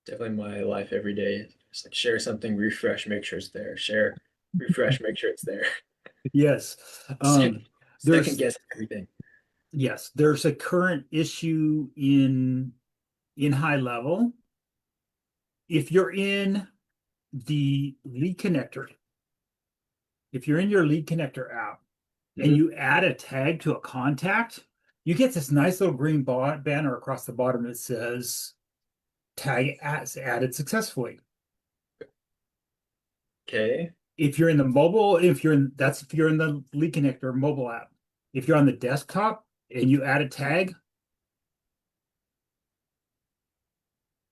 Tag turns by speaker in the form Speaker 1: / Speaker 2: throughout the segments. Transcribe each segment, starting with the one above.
Speaker 1: Definitely my life every day. Just like share something, refresh, make sure it's there. Share, refresh, make sure it's there.
Speaker 2: Yes.
Speaker 1: Second,
Speaker 2: Um,
Speaker 1: second
Speaker 2: there's
Speaker 1: guess everything.
Speaker 2: yes, there's a current issue in high level. If you're in the lead connector, if you're in your lead connector app and
Speaker 1: Hmm.
Speaker 2: you add a tag to a contact, you get this nice little green banner across the bottom that says tag as added successfully.
Speaker 1: Okay.
Speaker 2: If you're in the mobile, if you're in the lead connector mobile app. If you're on the desktop and you add a tag,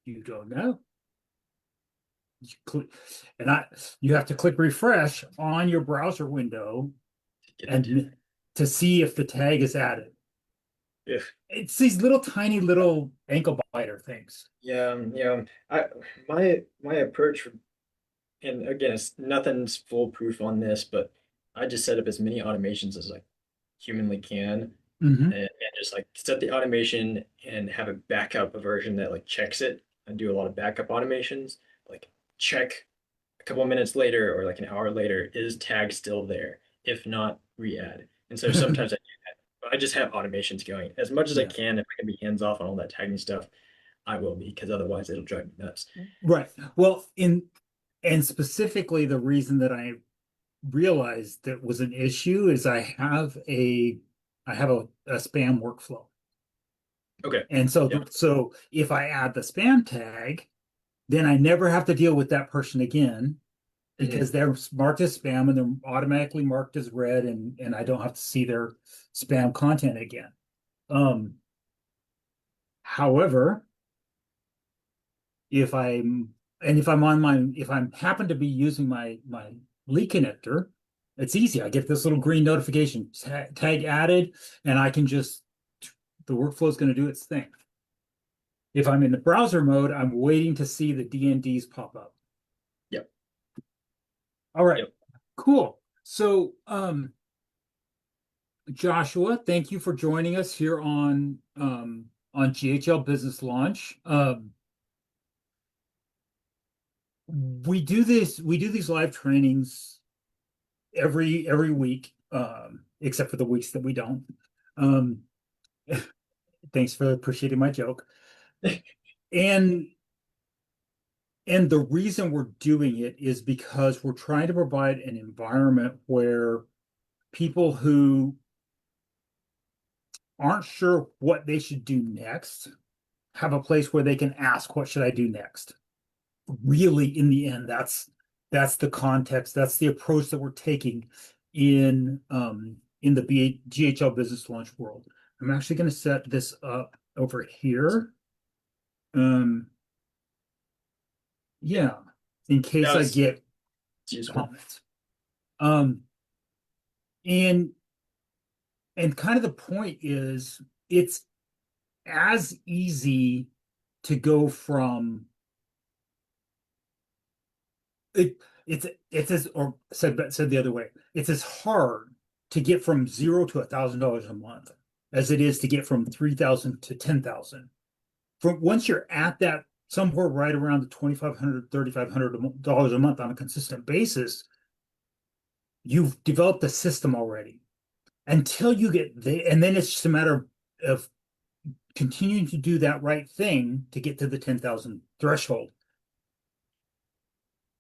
Speaker 2: you don't know. You click, and you have to click refresh on your browser window
Speaker 1: Get the tag.
Speaker 2: and to see if the tag is added.
Speaker 1: If
Speaker 2: It's these little tiny little ankle biter things.
Speaker 1: yeah. My approach, and again, it's nothing's foolproof on this, but I just set up as many automations as I humanly can,
Speaker 2: Hmm.
Speaker 1: and just like set the automation and have a backup version that like checks it. I do a lot of backup automations, like check a couple of minutes later or like an hour later, is tag still there? If not, re-add. And so sometimes I do that, but I just have automations going as much as I
Speaker 2: Yeah,
Speaker 1: can. If I can be hands off on all that tagging stuff, I will be, because otherwise it'll drive me nuts.
Speaker 2: right. Well, in and specifically the reason that I realized that was an issue is I have a spam workflow.
Speaker 1: Okay.
Speaker 2: And
Speaker 1: Yep.
Speaker 2: so if I add the spam tag, then I never have to deal with that person again
Speaker 1: Hmm.
Speaker 2: because they're marked as spam and they're automatically marked as read and I don't have to see their spam content again. Um, However, if I'm if I'm on my if I'm happen to be using my lead connector, it's easy. I get this little green notification tag added, and I can just the workflow is going to do its thing. If I'm in the browser mode, I'm waiting to see the DNDs pop up.
Speaker 1: Yep.
Speaker 2: All right,
Speaker 1: Yep.
Speaker 2: cool. So, Joshua, thank you for joining us here on GHL Business Launch. We do these live trainings every week, except for the weeks that we don't. Um, Thanks for appreciating my joke. And and the reason we're doing it is because we're trying to provide an environment where people who aren't sure what they should do next have a place where they can ask, what should I do next? Really, in the end, that's the context, that's the approach that we're taking in the GHL Business Launch world. I'm actually going to set this up over here. Um, yeah, in
Speaker 1: That
Speaker 2: case I
Speaker 1: was
Speaker 2: get
Speaker 1: it's useful.
Speaker 2: comments. Um, and and kind of the point is it's as easy to go from it it's as or said the other way, it's as hard to get from zero to $1,000 a month as it is to get from 3,000 to 10,000. From once you're at that somewhere right around the 2,500 $3,500 a month on a consistent basis, you've developed a system already. Until you get there, and then it's just a matter of continuing to do that right thing to get to the 10,000 threshold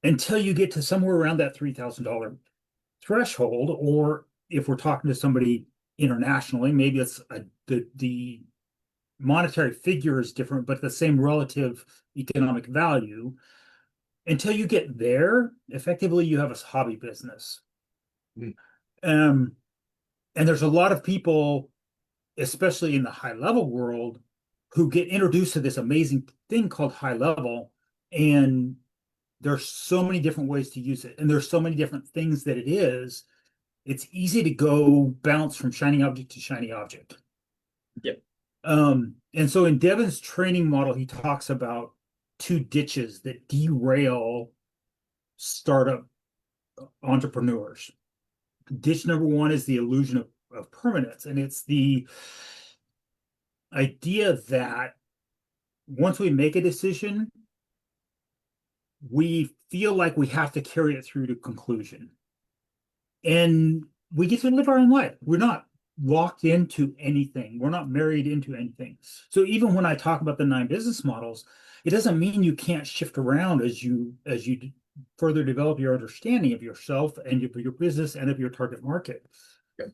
Speaker 2: until you get to somewhere around that $3,000 threshold. Or if we're talking to somebody internationally, maybe the monetary figure is different, but the same relative economic value. Until you get there, effectively, you have a hobby business.
Speaker 1: Mm.
Speaker 2: Um, and there's a lot of people, especially in the high level world, who get introduced to this amazing thing called high level. And there's so many different ways to use it. And there's so many different things that it is. It's easy to go bounce from shiny object to shiny object.
Speaker 1: Yep.
Speaker 2: And so in Devin's training model, he talks about two ditches that derail startup entrepreneurs. Ditch number one is the illusion of permanence, and it's the idea that once we make a decision, we feel like we have to carry it through to conclusion. And we get to live our own life. We're not locked into anything. We're not married into anything. So even when I talk about the 9 business models, it doesn't mean you can't shift around as you further develop your understanding of yourself and your business and of your target market.
Speaker 1: Yep.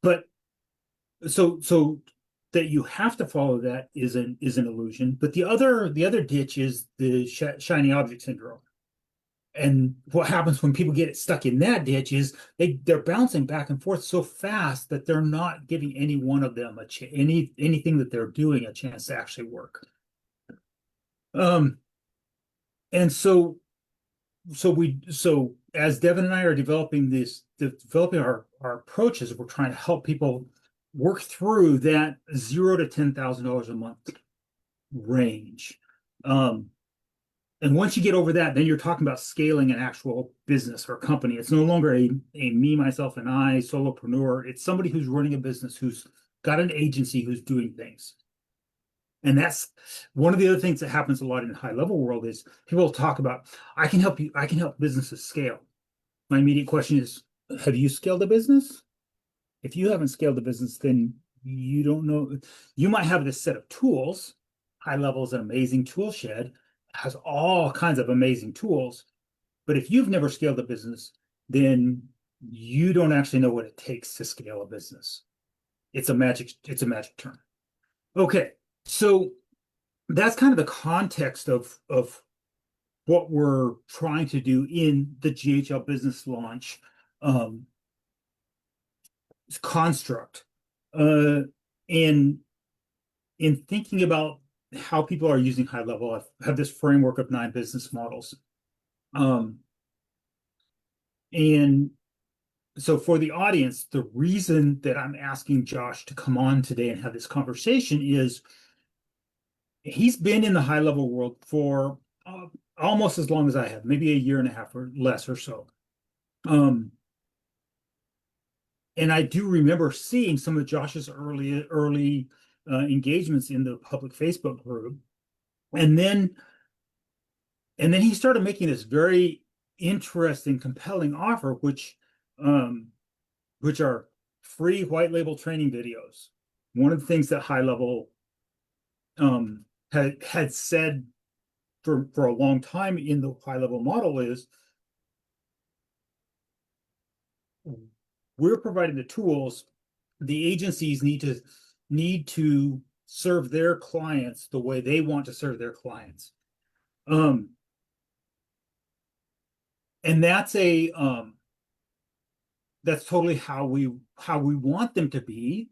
Speaker 2: But so that you have to follow that is an illusion. But the other ditch is the shiny object syndrome. And what happens when people get stuck in that ditch is they're bouncing back and forth so fast that they're not giving any one of them anything that they're doing a chance to actually work. Um, and so as Devin and I are developing our approaches, we're trying to help people work through that $0 to $10,000 a month range. Um, And once you get over that, then you're talking about scaling an actual business or company. It's no longer a me, myself, and I solopreneur. It's somebody who's running a business, who's got an agency, who's doing things. And that's one of the other things that happens a lot in the high level world is people talk about, I can help businesses scale. My immediate question is, have you scaled a business? If you haven't scaled a business, then you don't know. You might have this set of tools. HighLevel is an amazing tool shed, has all kinds of amazing tools. But if you've never scaled a business, then you don't actually know what it takes to scale a business. It's a magic term. Okay, so that's kind of the context of what we're trying to do in the GHL business launch um, construct. In in thinking about how people are using HighLevel, I have this framework of 9 business models. Um, and so for the audience, the reason that I'm asking Josh to come on today and have this conversation is he's been in the HighLevel world for almost as long as I have, maybe a year and a half or less or so. And I do remember seeing some of Josh's early engagements in the public Facebook group, and then he started making this very interesting, compelling offer, um, which are free white label training videos. One of the things that HighLevel had said for a long time in the HighLevel model is we're providing the tools. The agencies need to serve their clients the way they want to serve their clients. Um, and that's totally how we want them to be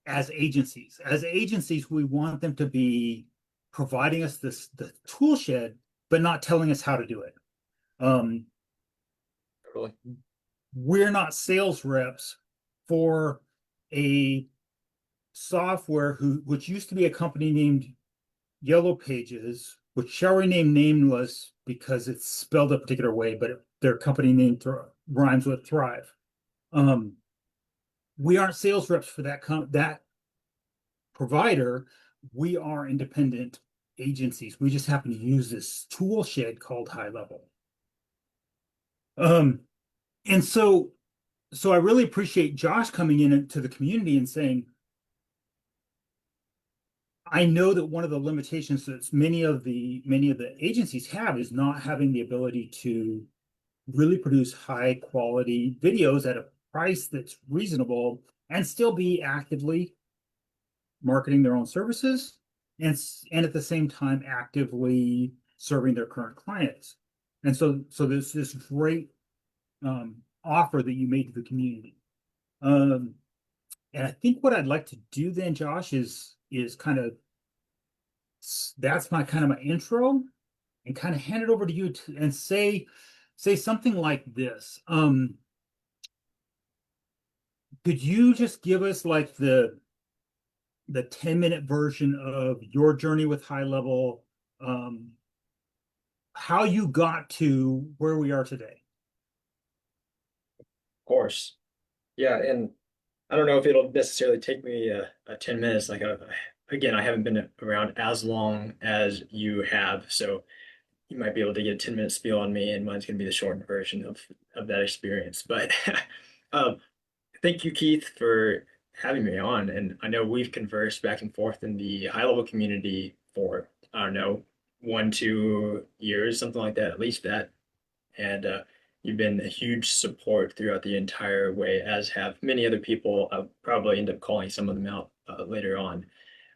Speaker 2: as agencies. As agencies, we want them to be providing us the tool shed, but not telling us how to do it. Um,
Speaker 1: Really?
Speaker 2: we're not sales reps for a software which used to be a company named Yellow Pages, which shall remain nameless because it's spelled a particular way, but their company name rhymes with Thrive. We aren't sales reps for that provider. We are independent agencies. We just happen to use this tool shed called HighLevel. Um, and so I really appreciate Josh coming into the community and saying, I know that one of the limitations that many of the agencies have is not having the ability to really produce high quality videos at a price that's reasonable and still be actively marketing their own services and at the same time actively serving their current clients. And so there's this great offer that you made to the community. Um, and I think what I'd like to do then, Josh, is kind of that's my kind of my intro and kind of hand it over to you and say something like this. Could you just give us like the 10-minute version of your journey with HighLevel, um, how you got to where we are today?
Speaker 1: Of course. Yeah, and I don't know if it'll necessarily take me 10 minutes. Like again, I haven't been around as long as you have, so you might be able to get a 10-minute spiel on me, and mine's going to be the shortened version of that experience. But um, thank you, Keith, for having me on. And I know we've conversed back and forth in the high level community for, I don't know, 1, 2 years, something like that, at least that. And you've been a huge support throughout the entire way, as have many other people. I'll probably end up calling some of them out later on.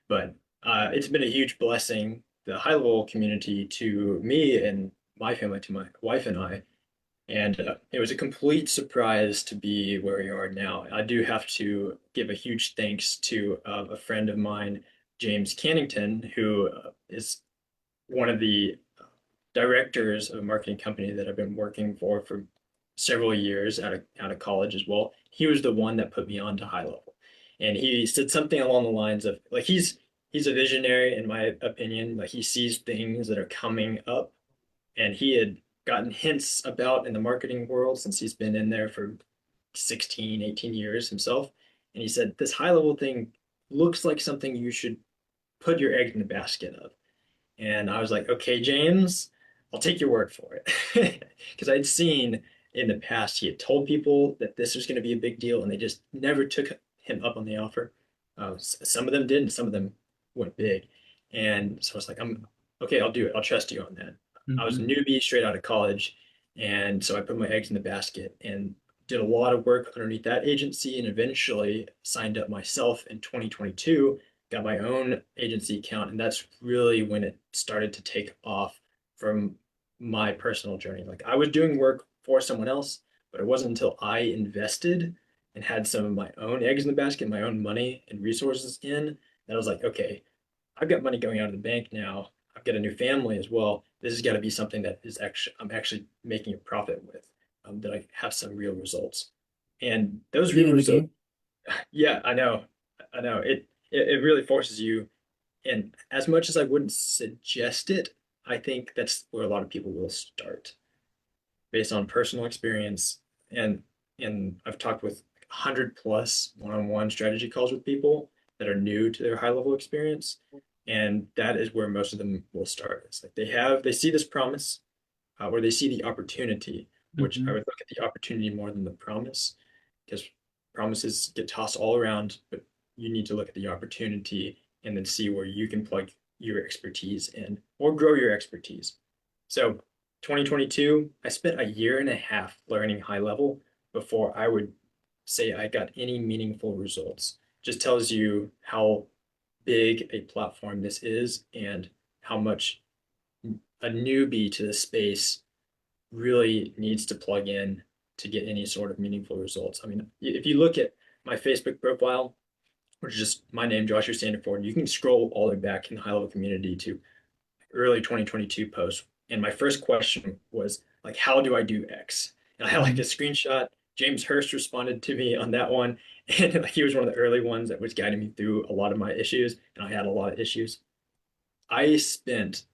Speaker 1: But it's been a huge blessing, the high level community to me and my family, to my wife and I. And it was a complete surprise to be where we are now. I do have to give a huge thanks to a friend of mine, James Cannington, who is one of the directors of a marketing company that I've been working for several years out of college as well. He was the one that put me on to high level. And he said something along the lines of like he's a visionary in my opinion. Like he sees things that are coming up and he had gotten hints about in the marketing world since he's been in there for 16, 18 years himself. And he said, this high level thing looks like something you should put your egg in the basket of. And I was like, okay, James, I'll take your word for it. Because I'd seen in the past, he had told people that this was going to be a big deal, and they just never took him up on the offer. Some of them did, and some of them went big. And so I was like, I'm okay, I'll do it. I'll trust you on that. I was a
Speaker 2: Mhm.
Speaker 1: newbie straight out of college. And so I put my eggs in the basket and did a lot of work underneath that agency and eventually signed up myself in 2022, got my own agency account, and that's really when it started to take off from my personal journey. Like I was doing work for someone else, but it wasn't until I invested and had some of my own eggs in the basket, my own money and resources in, that I was like, okay, I've got money going out of the bank now. I've got a new family as well. This has got to be something that is actually I'm actually making a profit with, that I have some real results. And those
Speaker 2: Skin
Speaker 1: real
Speaker 2: in the
Speaker 1: results,
Speaker 2: game.
Speaker 1: yeah, I know. It really forces you. And as much as I wouldn't suggest it, I think that's where a lot of people will start based on personal experience. And I've talked with 100 plus one-on-one strategy calls with people that are new to their high level experience. And that is where most of them will start. It's like they see this promise, or they see the opportunity, which I
Speaker 2: Mhm.
Speaker 1: would look at the opportunity more than the promise, because promises get tossed all around, but you need to look at the opportunity and then see where you can plug your expertise in or grow your expertise. So 2022, I spent a year and a half learning high level before I would say I got any meaningful results. Just tells you how big a platform this is and how much a newbie to the space really needs to plug in to get any sort of meaningful results. I mean, if you look at my Facebook profile, which is just my name, Joshua Sanderford, you can scroll all the way back in the high level community to early 2022 posts. And my first question was like, how do I do X? And I had like a
Speaker 2: Mhm.
Speaker 1: screenshot. James Hurst responded to me on that one. And like, he was one of the early ones that was guiding me through a lot of my issues. And I had a lot of issues. I spent,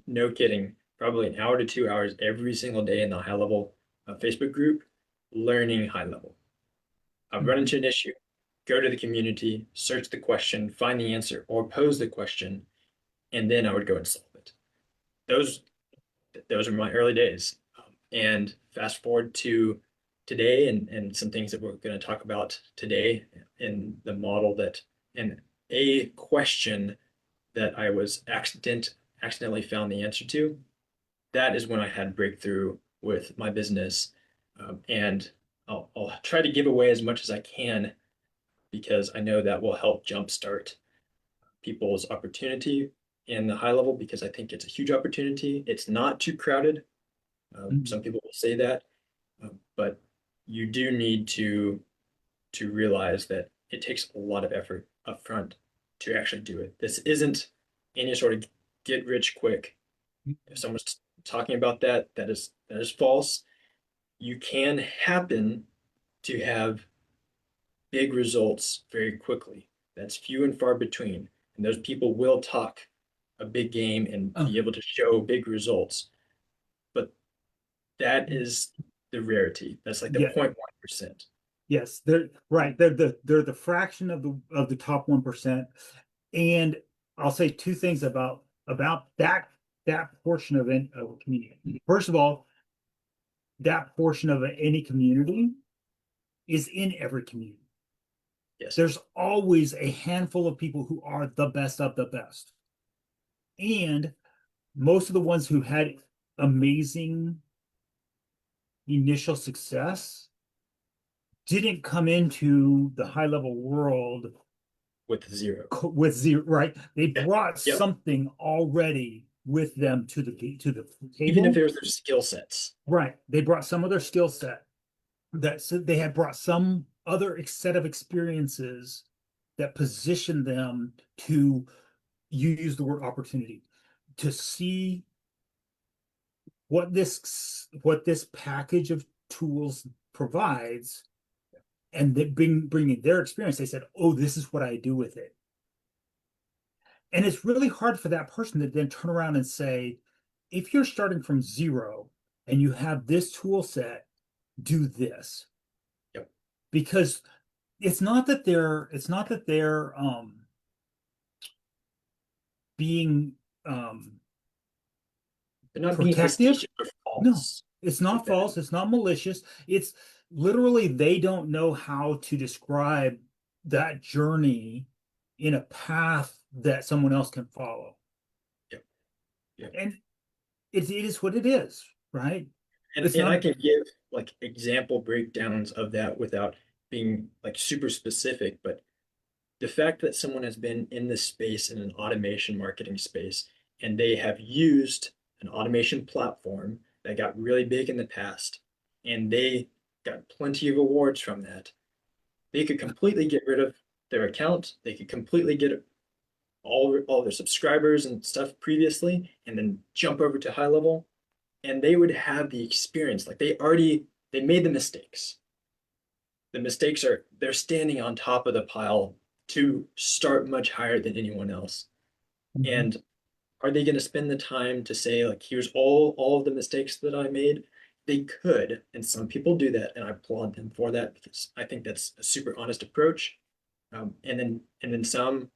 Speaker 1: no kidding, probably an hour to 2 hours every single day in the high level Facebook group learning high level. I'd run
Speaker 2: Mhm.
Speaker 1: into an issue, go to the community, search the question, find the answer, or pose the question, and then I would go and solve it. Those those are my early days. And fast forward to today and some things that we're going to talk about today in the model that and a question that I was accidentally found the answer to. That is when I had breakthrough with my business. And I'll try to give away as much as I can because I know that will help jumpstart people's opportunity in the high level because I think it's a huge opportunity. It's not too crowded. Some
Speaker 2: Mhm.
Speaker 1: people will say that, but you do need to realize that it takes a lot of effort upfront to actually do it. This isn't any sort of get rich quick. If someone's talking about that, that is false. You can happen to have big results very quickly. That's few and far between. And those people will talk a big game and
Speaker 2: Oh,
Speaker 1: be able to show big results. But that is the rarity. That's like the
Speaker 2: yeah.
Speaker 1: 0.1%.
Speaker 2: Yes, they're right. They're the fraction of the top 1%. And I'll say two things about that portion of a community. First of all, that portion of any community is in every community.
Speaker 1: Yes.
Speaker 2: There's always a handful of people who are the best of the best. And most of the ones who had amazing initial success didn't come into the high level world
Speaker 1: With zero.
Speaker 2: with zero, right? They
Speaker 1: Yeah.
Speaker 2: brought
Speaker 1: Yep.
Speaker 2: something already with them to the
Speaker 1: Even if
Speaker 2: table.
Speaker 1: it was their skill sets.
Speaker 2: Right. They brought some other skill set that so they had brought some other set of experiences that positioned them to, you use the word opportunity, to see what this package of tools provides, and that bringing their experience. They said, oh, this is what I do with it. And it's really hard for that person to then turn around and say, if you're starting from zero and you have this tool set, do this.
Speaker 1: Yep.
Speaker 2: Because it's not that they're being
Speaker 1: They're not being
Speaker 2: protective.
Speaker 1: facetious or
Speaker 2: No,
Speaker 1: false.
Speaker 2: it's
Speaker 1: Like
Speaker 2: not
Speaker 1: that.
Speaker 2: false, it's not malicious. It's literally they don't know how to describe that journey in a path that someone else can follow.
Speaker 1: Yep. Yep.
Speaker 2: And it is what it is, right?
Speaker 1: And
Speaker 2: It's
Speaker 1: and I
Speaker 2: not.
Speaker 1: can give like example breakdowns of that without being like super specific, but the fact that someone has been in this space, in an automation marketing space, and they have used an automation platform that got really big in the past, and they got plenty of awards from that, they could completely get rid of their account. They could completely get all their subscribers and stuff previously, and then jump over to HighLevel, and they would have the experience. Like they made the mistakes. The mistakes are they're standing on top of the pile to start much higher than anyone else.
Speaker 2: Mhm.
Speaker 1: And are they going to spend the time to say like here's all of the mistakes that I made? They could, and some people do that, and I applaud them for that because I think that's a super honest approach. And then some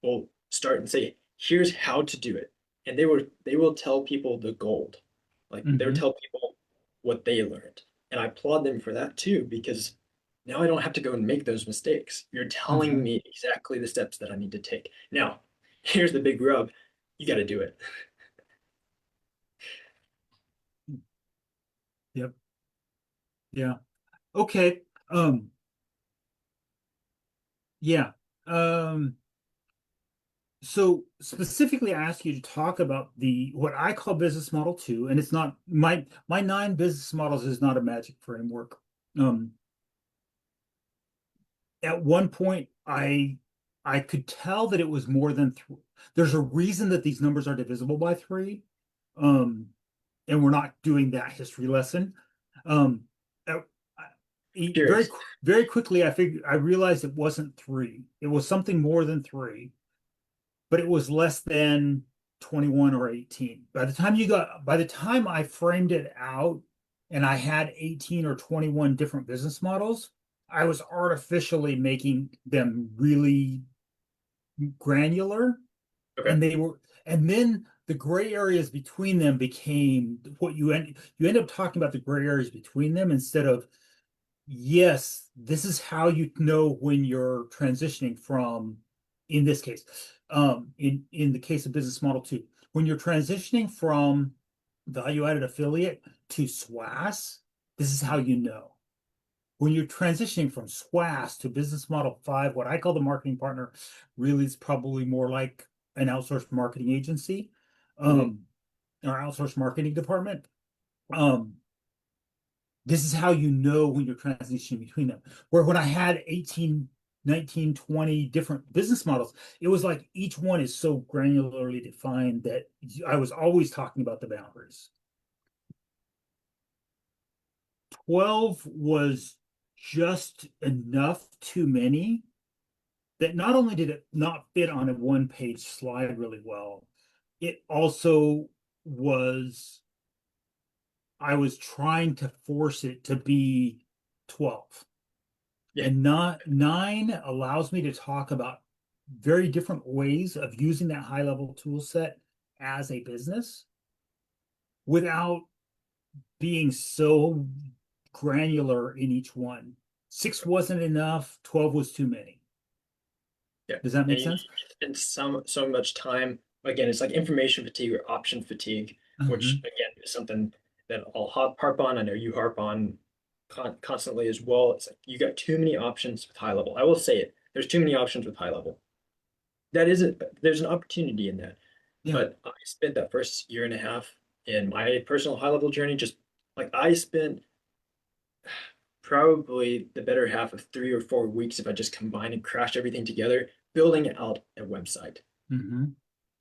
Speaker 1: will start and say here's how to do it, and they will tell people the gold, like they would
Speaker 2: Mhm.
Speaker 1: tell people what they learned, and I applaud them for that too because now I don't have to go and make those mistakes. You're telling
Speaker 2: Mhm.
Speaker 1: me exactly the steps that I need to take. Now, here's the big rub. You got to do it.
Speaker 2: Yep. Yeah. Okay. Yeah. Um, so specifically I ask you to talk about the what I call business model two, and it's not my nine business models is not a magic framework. Um, at one point I could tell that it was more than three. There's a reason that these numbers are divisible by three. Um, and we're not doing that history lesson. Um, uh, very
Speaker 1: Curious.
Speaker 2: very quickly I realized it wasn't three. It was something more than three, but it was less than 21 or 18. By the time I framed it out and I had 18 or 21 different business models, I was artificially making them really granular,
Speaker 1: Okay.
Speaker 2: and and then the gray areas between them became what you end up talking about the gray areas between them instead of, yes, this is how you know when you're transitioning from, in this case, in the case of business model two, when you're transitioning from value added affiliate to SWAS, this is how you know. When you're transitioning from SWAS to business model five, what I call the marketing partner really is probably more like an outsourced marketing agency,
Speaker 1: Hmm.
Speaker 2: um, or outsourced marketing department. Um, this is how you know when you're transitioning between them. Where when I had 18, 19, 20 different business models, it was like each one is so granularly defined that I was always talking about the boundaries. 12 was just enough too many that not only did it not fit on a one-page slide really well, it also was, I was trying to force it to be 12.
Speaker 1: Yeah.
Speaker 2: And not nine allows me to talk about very different ways of using that high level tool set as a business without being so granular in each one. 6 wasn't enough, 12 was too many.
Speaker 1: Yeah.
Speaker 2: Does that
Speaker 1: And
Speaker 2: make
Speaker 1: you
Speaker 2: sense?
Speaker 1: spend so much time. Again, it's like information fatigue or option fatigue, which
Speaker 2: Mhm.
Speaker 1: again is something that I'll harp on. I know you harp on constantly as well. It's like you got too many options with HighLevel. I will say it. There's too many options with HighLevel. That isn't. There's an opportunity in that.
Speaker 2: Yeah.
Speaker 1: But I spent that first year and a half in my personal HighLevel journey. Just like I spent probably the better half of 3 or 4 weeks if I just combined and crashed everything together, building out a website.
Speaker 2: Hmm.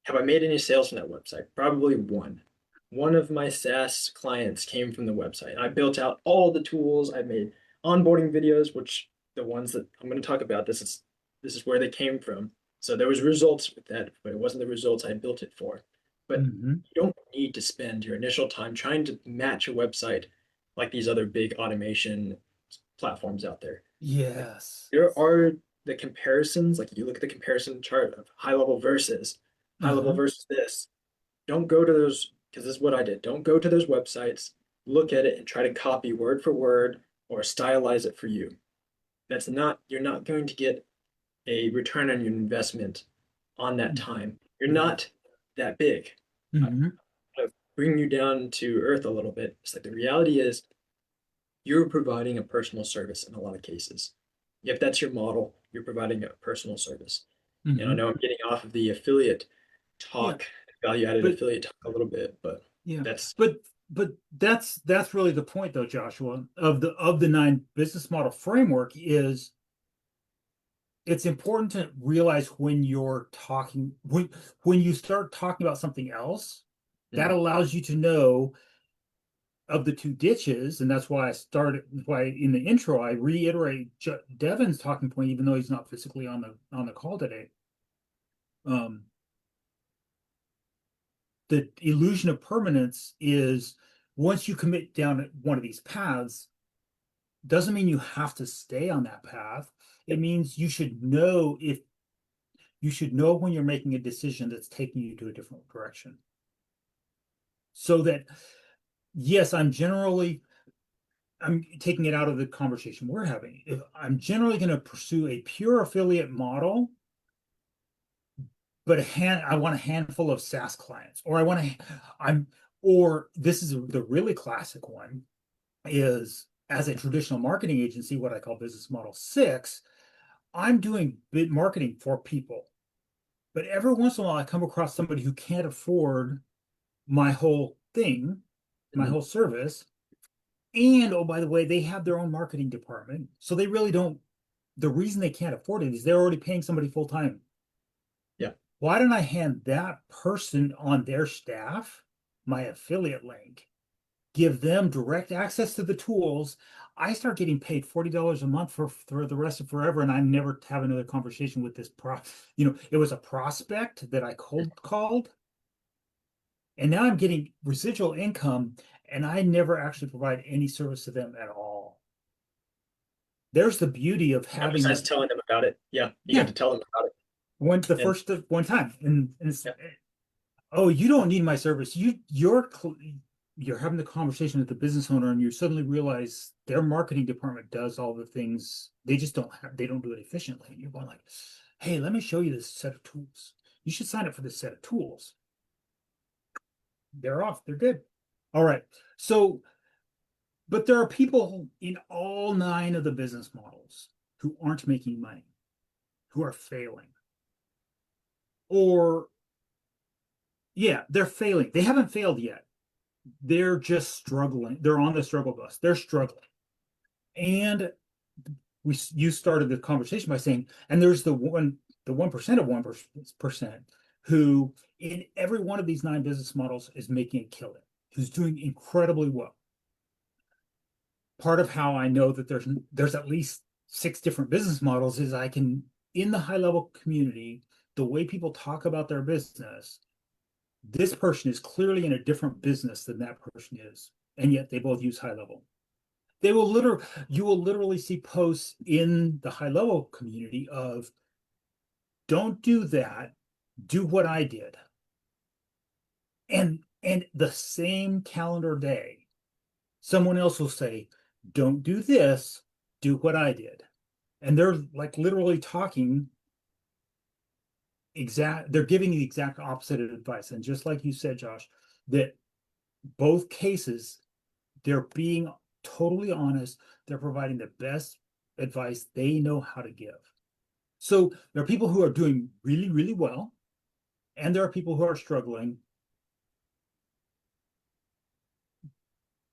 Speaker 1: Have I made any sales from that website? Probably one. One of my SaaS clients came from the website. I built out all the tools. I made onboarding videos, which the ones that I'm going to talk about, this is where they came from. So there was results with that, but it wasn't the results I built it for. But
Speaker 2: Hmm.
Speaker 1: you don't need to spend your initial time trying to match a website like these other big automation platforms out there. Like
Speaker 2: Yes.
Speaker 1: there are the comparisons, like if you look at the comparison chart of high level
Speaker 2: Uh-huh.
Speaker 1: versus this, don't go to those because this is what I did. Don't go to those websites, look at it and try to copy word for word or stylize it for you. You're not going to get a return on your investment on that time. You're
Speaker 2: Yeah.
Speaker 1: not that big. I,
Speaker 2: Hmm.
Speaker 1: I bring you down to earth a little bit. It's like the reality is you're providing a personal service in a lot of cases. If that's your model, you're providing a personal service. And I
Speaker 2: Hmm.
Speaker 1: know I'm getting off of the affiliate
Speaker 2: Yeah.
Speaker 1: talk, value added
Speaker 2: But
Speaker 1: affiliate talk a little bit, but
Speaker 2: yeah.
Speaker 1: that's
Speaker 2: But but that's really the point though, Joshua, of the nine business model framework is it's important to realize when you're talking when you start talking about something else, that
Speaker 1: mhm,
Speaker 2: allows you to know of the two ditches, and that's why I started why in the intro I reiterate Devin's talking point, even though he's not physically on the call today. Um, the illusion of permanence is once you commit down one of these paths, doesn't mean you have to stay on that path. It means you should know when you're making a decision that's taking you to a different direction. So that yes, I'm taking it out of the conversation we're having. If I'm generally going to pursue a pure affiliate model, but I want a handful of SaaS clients, or I'm, or this is the really classic one is as a traditional marketing agency, what I call business model 6, I'm doing bid marketing for people. But every once in a while, I come across somebody who can't afford my whole thing, my
Speaker 1: mhm,
Speaker 2: whole service. And oh, by the way, they have their own marketing department. So they really don't. The reason they can't afford it is they're already paying somebody full time.
Speaker 1: yeah.
Speaker 2: Why don't I hand that person on their staff my affiliate link, give them direct access to the tools? I start getting paid $40 a month for the rest of forever, and I never have another conversation with this it was a prospect that I cold called, and now I'm getting residual income, and I never actually provide any service to them at all. There's the beauty of
Speaker 1: Yeah,
Speaker 2: having
Speaker 1: besides
Speaker 2: that.
Speaker 1: telling them about it, yeah, you got
Speaker 2: Yeah,
Speaker 1: to tell them about it.
Speaker 2: went the
Speaker 1: And
Speaker 2: first one time, and it's
Speaker 1: yeah,
Speaker 2: oh, you don't need my service. You're having the conversation with the business owner, and you suddenly realize their marketing department does all the things. They don't do it efficiently. And you're going like, hey, let me show you this set of tools. You should sign up for this set of tools. They're off. They're good. All right. So, but there are people in all nine of the business models who aren't making money, who are failing, or yeah, they're failing. They haven't failed yet. They're just struggling. They're on the struggle bus. They're struggling. And you started the conversation by saying, and there's the 1% of 1% who in every one of these nine business models is making a killing, who's doing incredibly well. Part of how I know that there's at least 6 different business models is I can in the high level community, the way people talk about their business, this person is clearly in a different business than that person is, and yet they both use HighLevel. You will literally see posts in the HighLevel community of don't do that, do what I did. And the same calendar day, someone else will say, don't do this, do what I did. And they're like literally talking they're giving the exact opposite of advice. And just like you said, Josh, that both cases, they're being totally honest. They're providing the best advice they know how to give. So there are people who are doing really, really well, and there are people who are struggling.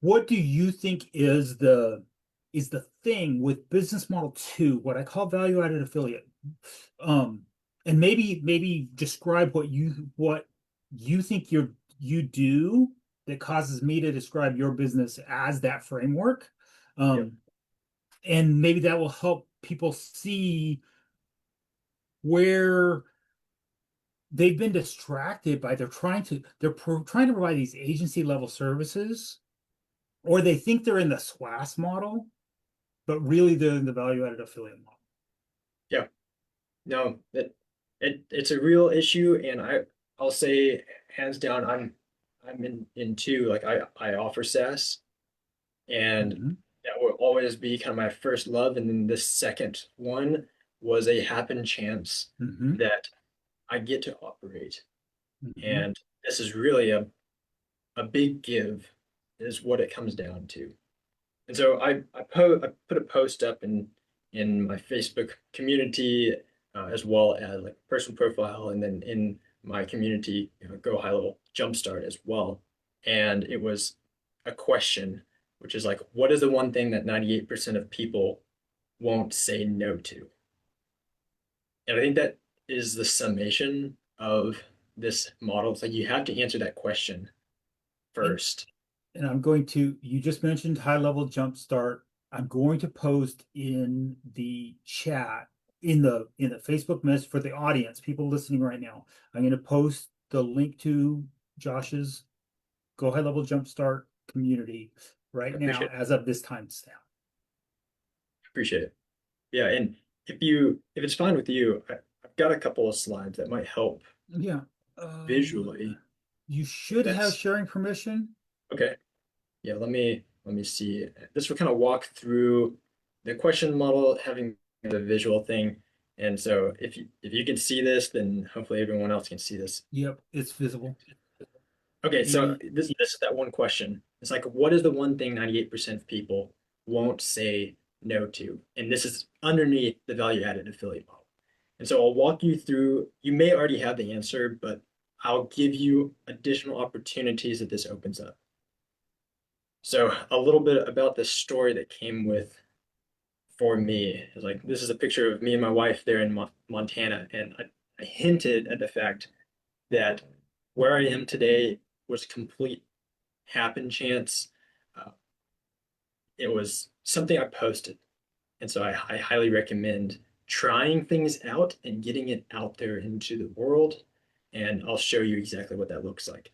Speaker 2: What do you think is the thing with business model two, what I call value added affiliate? Um, and maybe describe what you think you do that causes me to describe your business as that framework.
Speaker 1: Yep.
Speaker 2: Um, and maybe that will help people see where they've been distracted by trying to provide these agency level services, or they think they're in the SWAS model, but really they're in the value added affiliate model.
Speaker 1: Yeah. No, it's a real issue, and I'll say hands down, I'm in two. Like I offer SaaS, and
Speaker 2: Hmm.
Speaker 1: that will always be kind of my first love. And then the second one was a happen chance
Speaker 2: Hmm.
Speaker 1: that I get to operate.
Speaker 2: Hmm.
Speaker 1: And this is really a big give, is what it comes down to. And so I put a post up in my Facebook community, as well as like personal profile, and then in my community, Go High Level Jumpstart as well. And it was a question, which is like, what is the one thing that 98% of people won't say no to? And I think that is the summation of this model. It's like you have to answer that question
Speaker 2: And
Speaker 1: first.
Speaker 2: you just mentioned HighLevel Jumpstart. I'm going to post in the chat in the Facebook message for the audience, people listening right now. I'm going to post the link to Josh's Go High Level Jumpstart community
Speaker 1: I
Speaker 2: right now
Speaker 1: appreciate it.
Speaker 2: as of this timestamp.
Speaker 1: Appreciate it. Yeah, and if it's fine with you, I've got a couple of slides that might help
Speaker 2: Yeah.
Speaker 1: visually.
Speaker 2: You
Speaker 1: If
Speaker 2: should have
Speaker 1: that's
Speaker 2: sharing permission.
Speaker 1: okay. Yeah, let me see. This will kind of walk through the question model, having the visual thing. And so if you can see this, then hopefully everyone else can see this.
Speaker 2: Yep, it's visible.
Speaker 1: Okay, so
Speaker 2: E-
Speaker 1: this is that one question. It's like, what is the one thing 98% of people won't say no to? And this is underneath the value added affiliate model. And so I'll walk you through, you may already have the answer, but I'll give you additional opportunities that this opens up. So a little bit about the story that came with for me is like this is a picture of me and my wife there in Montana, and I hinted at the fact that where I am today was complete happen chance. Uh, it was something I posted, and so I highly recommend trying things out and getting it out there into the world. And I'll show you exactly what that looks like.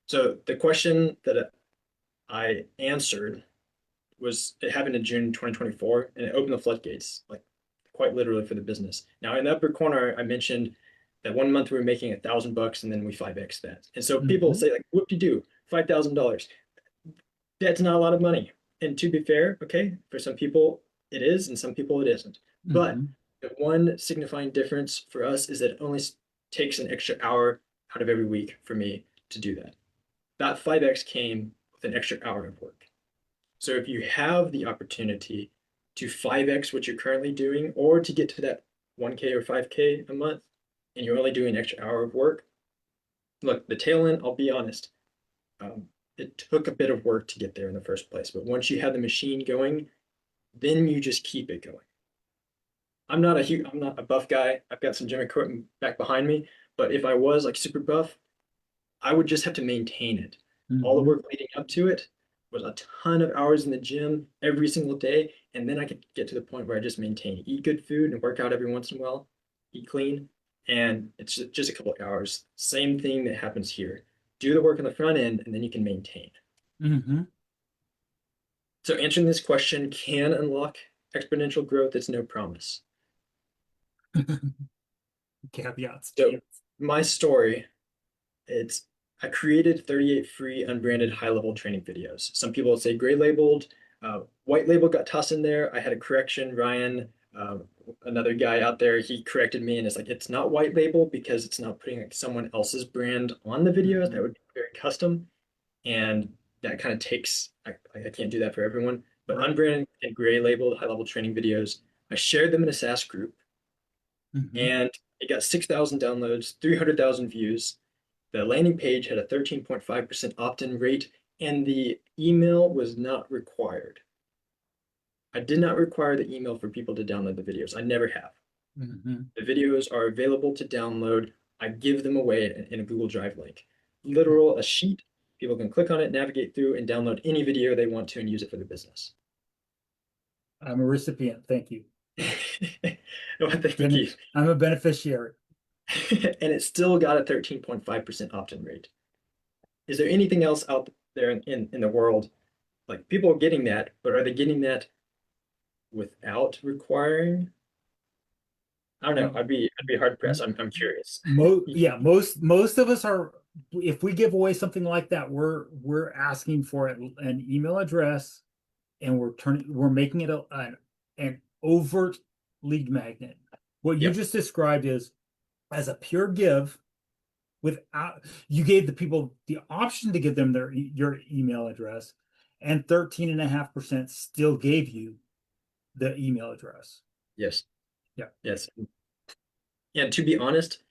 Speaker 1: So the question that I answered was it happened in June 2024, and it opened the floodgates, like quite literally for the business. Now in the upper corner, I mentioned that one month we were making $1,000 and then we 5x that. And so people
Speaker 2: Mhm,
Speaker 1: say like, "Whoop de do, $5,000." That's not a lot of money. And to be fair, okay, for some people it is, and some people it isn't. But
Speaker 2: mhm,
Speaker 1: the one signifying difference for us is that it only takes an extra hour out of every week for me to do that. That 5x came with an extra hour of work. So if you have the opportunity to 5x what you're currently doing, or to get to that 1K or 5K a month, and you're only doing an extra hour of work, look, the tail end, I'll be honest, um, it took a bit of work to get there in the first place. But once you have the machine going, then you just keep it going. I'm not a buff guy. I've got some gym equipment back behind me, but if I was like super buff, I would just have to maintain it. All the
Speaker 2: mhm,
Speaker 1: work leading up to it was a ton of hours in the gym every single day, and then I could get to the point where I just maintain, eat good food and work out every once in a while, eat clean, and it's just a couple of hours. Same thing that happens here. Do the work on the front end, and then you can maintain.
Speaker 2: mhm.
Speaker 1: So answering this question can unlock exponential growth. It's no promise.
Speaker 2: Caveats.
Speaker 1: So my story, it's I created 38 free unbranded high-level training videos. Some people would say gray labeled, white label got tossed in there. I had a correction. Ryan, another guy out there, he corrected me and it's like it's not white label because it's not putting like someone else's brand on the videos. That
Speaker 2: Mhm.
Speaker 1: would be very custom, and that kind of takes. I can't do that for everyone. But
Speaker 2: Right.
Speaker 1: unbranded and gray labeled high-level training videos, I shared them in a SaaS group,
Speaker 2: Hmm.
Speaker 1: and it got 6,000 downloads, 300,000 views. The landing page had a 13.5% opt-in rate, and the email was not required. I did not require the email for people to download the videos. I never have.
Speaker 2: Hmm.
Speaker 1: The videos are available to download. I give them away in a Google Drive link. Literal, a sheet. People can click on it, navigate through, and download any video they want to and use it for their business.
Speaker 2: I'm a recipient. Thank you.
Speaker 1: Well, thank you.
Speaker 2: I'm a beneficiary.
Speaker 1: And it still got a 13.5% opt-in rate. Is there anything else out there in the world? Like people are getting that, but are they getting that without requiring? I don't know.
Speaker 2: No.
Speaker 1: I'd be hard pressed. I'm curious.
Speaker 2: Yeah, most of us are, if we give away something like that, we're asking for an email address, and we're making it an overt lead magnet. What you
Speaker 1: Yep.
Speaker 2: just described is as a pure give, without you gave the people the option to give them your email address, and 13.5% still gave you the email address.
Speaker 1: Yes.
Speaker 2: Yeah.
Speaker 1: Yes. And to be honest,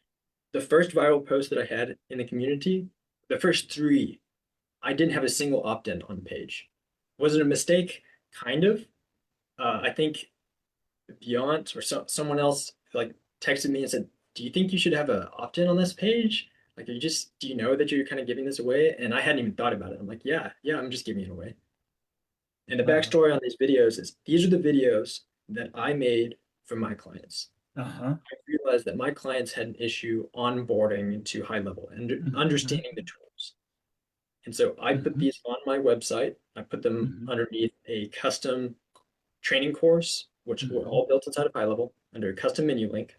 Speaker 1: the first viral post that I had in the community, the first three, I didn't have a single opt-in on the page. Was it a mistake? Kind of. I think Beyond or someone else like texted me and said, "Do you think you should have an opt-in on this page? Like, do you know that you're kind of giving this away?" And I hadn't even thought about it. I'm like, yeah, yeah, I'm just giving it away. And the
Speaker 2: Uh,
Speaker 1: backstory on these videos is these are the videos that I made for my clients.
Speaker 2: uh-huh.
Speaker 1: I realized that my clients had an issue onboarding to HighLevel and
Speaker 2: Hmm.
Speaker 1: understanding the tools. And so I put
Speaker 2: Hmm.
Speaker 1: these on my website. I put them
Speaker 2: Hmm.
Speaker 1: underneath a custom training course, which were
Speaker 2: Hmm.
Speaker 1: all built inside of HighLevel under a custom menu link.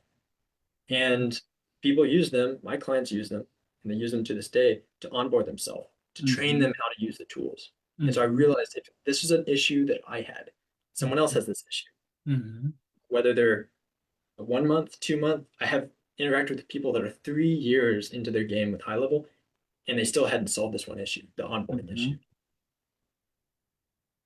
Speaker 1: And people use them, my clients use them, and they use them to this day to onboard themselves, to train
Speaker 2: Hmm.
Speaker 1: them how to use the tools. And so I
Speaker 2: Hmm.
Speaker 1: realized if this is an issue that I had, someone else has this issue,
Speaker 2: Hmm.
Speaker 1: whether they're a 1 month, 2 month, I have interacted with people that are 3 years into their game with HighLevel, and they still hadn't solved this one issue, the onboarding issue.
Speaker 2: Hmm.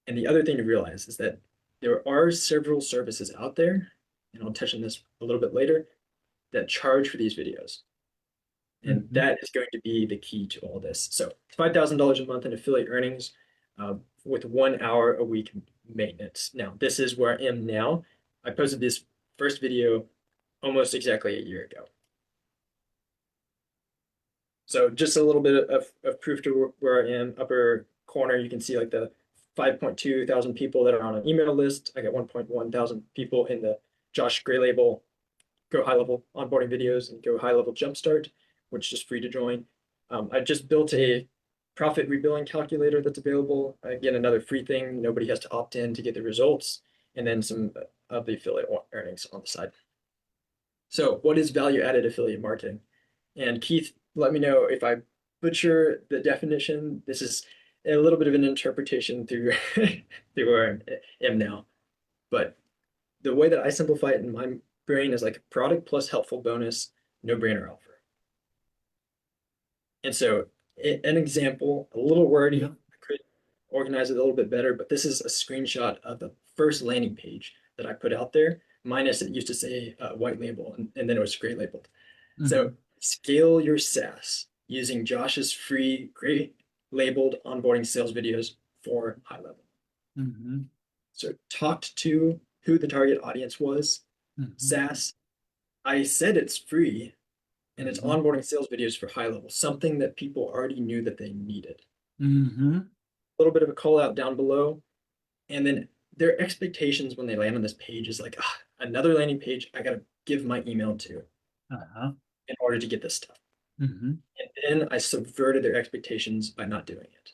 Speaker 1: And the other thing to realize is that there are several services out there, and I'll touch on this a little bit later, that charge for these videos. And
Speaker 2: Hmm.
Speaker 1: that is going to be the key to all this. So $5,000 a month in affiliate earnings uh, with 1 hour a week maintenance. Now, this is where I am now. I posted this first video almost exactly a year ago. So just a little bit of proof to where I am. Upper corner, you can see like the 5.2 thousand people that are on an email list. I got 1.1 thousand people in the Josh Gray Label GoHighLevel onboarding videos and GoHighLevel Jumpstart, which is free to join. I just built a profit rebilling calculator that's available. Again, another free thing. Nobody has to opt in to get the results, and then some of the affiliate earnings on the side. So, what is value added affiliate marketing? And Keith, let me know if I butcher the definition. This is a little bit of an interpretation through through where I am now. But the way that I simplify it in my brain is like product plus helpful bonus, no brainer offer. And so, an example, a little
Speaker 2: Yeah.
Speaker 1: wordy, I could organize it a little bit better, but this is a screenshot of the first landing page that I put out there, minus it used to say white label and then it was gray labeled. So,
Speaker 2: Hmm.
Speaker 1: scale your SaaS using Josh's free gray labeled onboarding sales videos for HighLevel.
Speaker 2: Hmm.
Speaker 1: So, talked to who the target audience was,
Speaker 2: Hmm.
Speaker 1: SaaS. I said it's free and it's
Speaker 2: Hmm.
Speaker 1: onboarding sales videos for HighLevel, something that people already knew that they needed.
Speaker 2: Hmm.
Speaker 1: A little bit of a call out down below, and then their expectations when they land on this page is like, ah, another landing page I got to give my email to
Speaker 2: Uh-huh.
Speaker 1: in order to get this stuff.
Speaker 2: Hmm.
Speaker 1: And then I subverted their expectations by not doing it,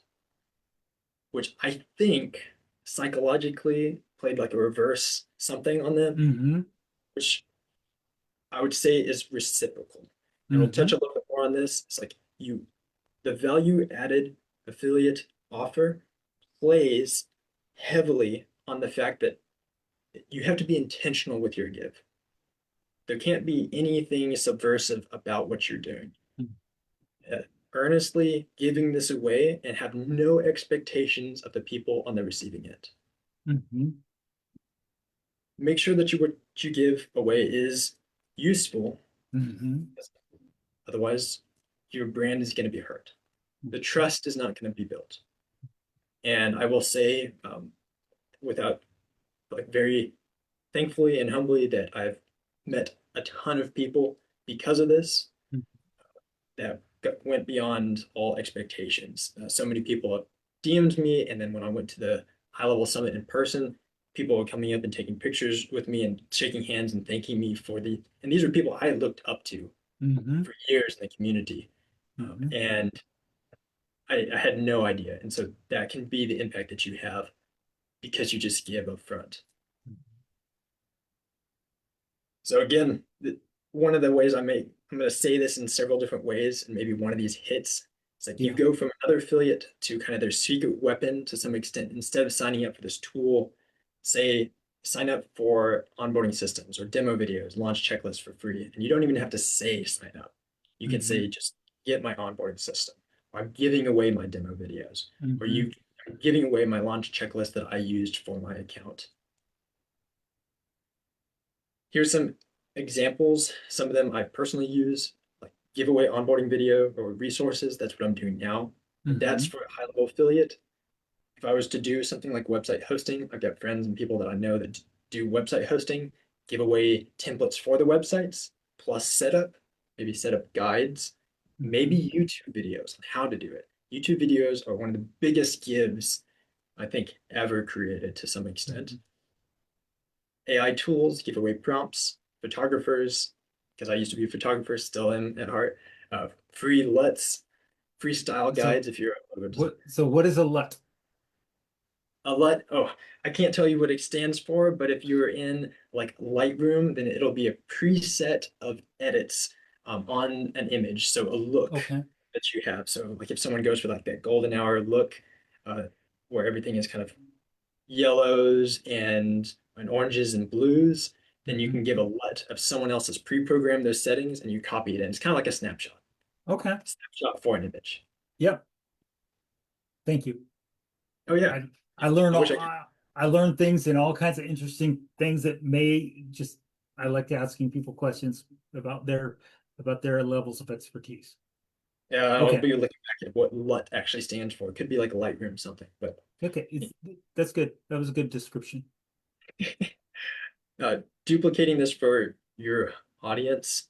Speaker 1: which I think psychologically played like a reverse something on them,
Speaker 2: Hmm.
Speaker 1: which I would say is reciprocal. And we'll touch
Speaker 2: Mm-hmm.
Speaker 1: a little bit more on this. It's like the value added affiliate offer plays heavily on the fact that you have to be intentional with your give. There can't be anything subversive about what you're doing. Uh, Earnestly giving this away and have no expectations of the people on the receiving end.
Speaker 2: Mm-hmm.
Speaker 1: Make sure that what you give away is useful.
Speaker 2: Mm-hmm.
Speaker 1: Otherwise, your brand is going to be hurt. The trust is not going to be built. And I will say, without like very thankfully and humbly, that I've met a ton of people because of this that went beyond all expectations. So many people have DM'd me, and then when I went to the HighLevel Summit in person, people were coming up and taking pictures with me and shaking hands and thanking me for and these are people I looked up to
Speaker 2: Mm-hmm.
Speaker 1: for years in the community.
Speaker 2: Mm-hmm.
Speaker 1: And I had no idea. And so that can be the impact that you have because you just give up front. So again, one of the ways I'm going to say this in several different ways, and maybe one of these hits. It's like you
Speaker 2: Yeah.
Speaker 1: go from another affiliate to kind of their secret weapon to some extent. Instead of signing up for this tool, say sign up for onboarding systems or demo videos, launch checklists for free. And you don't even have to say sign up. You can
Speaker 2: Mm-hmm.
Speaker 1: say just get my onboarding system. Or I'm giving away my demo videos. Or
Speaker 2: Mm-hmm.
Speaker 1: I'm giving away my launch checklist that I used for my account. Here's some examples. Some of them I personally use, like giveaway onboarding video or resources. That's what I'm doing now. And that's
Speaker 2: Mm-hmm.
Speaker 1: for a high-level affiliate. If I was to do something like website hosting, I've got friends and people that I know that do website hosting, give away templates for the websites, plus setup, maybe setup guides,
Speaker 2: Mm-hmm.
Speaker 1: maybe YouTube videos on how to do it. YouTube videos are one of the biggest gives I think ever created to some extent.
Speaker 2: Mm-hmm.
Speaker 1: AI tools, giveaway prompts, photographers, because I used to be a photographer, still am at heart. Free LUTs, freestyle
Speaker 2: So
Speaker 1: guides if you're a logo designer.
Speaker 2: what is a LUT?
Speaker 1: A LUT, oh, I can't tell you what it stands for, but if you're in like Lightroom, then it'll be a preset of edits on an image. So a look
Speaker 2: Okay.
Speaker 1: that you have. So like if someone goes for like that golden hour look, uh, where everything is kind of yellows and oranges and blues, then you
Speaker 2: Mm-hmm.
Speaker 1: can give a LUT of someone else's pre-programmed those settings and you copy it in. It's kind of like a
Speaker 2: Okay.
Speaker 1: snapshot for an image.
Speaker 2: Yep. Thank you.
Speaker 1: Oh yeah,
Speaker 2: I I learn
Speaker 1: I wish
Speaker 2: all
Speaker 1: I could.
Speaker 2: I learn things and all kinds of interesting things that may just I like asking people questions about their levels of expertise.
Speaker 1: Yeah, I'll
Speaker 2: Okay.
Speaker 1: be looking back at what LUT actually stands for. It could be like Lightroom something, but
Speaker 2: Okay. That's good. That was a good description.
Speaker 1: duplicating this for your audience,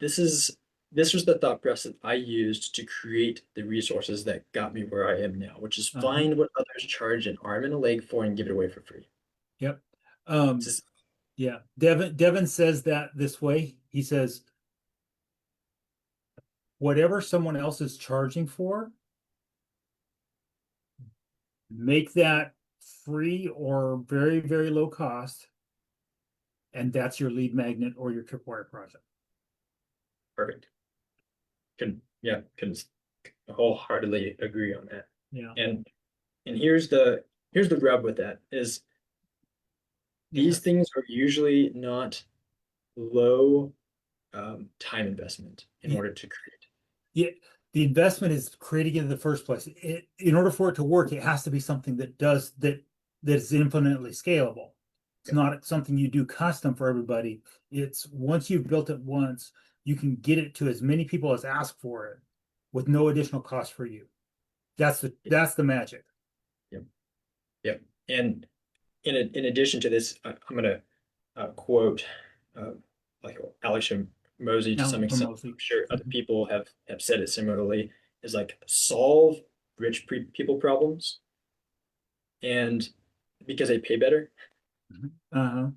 Speaker 1: this is this was the thought process that I used to create the resources that got me where I am now, which is
Speaker 2: Uh-huh.
Speaker 1: find what others charge an arm and a leg for and give it away for free.
Speaker 2: Yep.
Speaker 1: This is
Speaker 2: Yeah. Devin says that this way. He says, whatever someone else is charging for, make that free or very, very low cost, and that's your lead magnet or your tripwire project.
Speaker 1: perfect. Can wholeheartedly agree on that.
Speaker 2: Yeah.
Speaker 1: And here's the rub with that is
Speaker 2: Yeah.
Speaker 1: these things are usually not low time investment in
Speaker 2: Yeah.
Speaker 1: order to create.
Speaker 2: Yeah. The investment is creating it in the first place. In order for it to work, it has to be something that is infinitely scalable. It's
Speaker 1: Yep.
Speaker 2: not something you do custom for everybody. It's once you've built it once, you can get it to as many people as ask for it with no additional cost for you. That's the magic.
Speaker 1: Yep. Yep. And in addition to this, I'm going to quote uh, like Alex Mosey to
Speaker 2: Now,
Speaker 1: some extent. I'm
Speaker 2: Mostly.
Speaker 1: sure other
Speaker 2: Mhm.
Speaker 1: people have said it similarly. Is like solve rich people problems, and because they pay better.
Speaker 2: Uh-huh.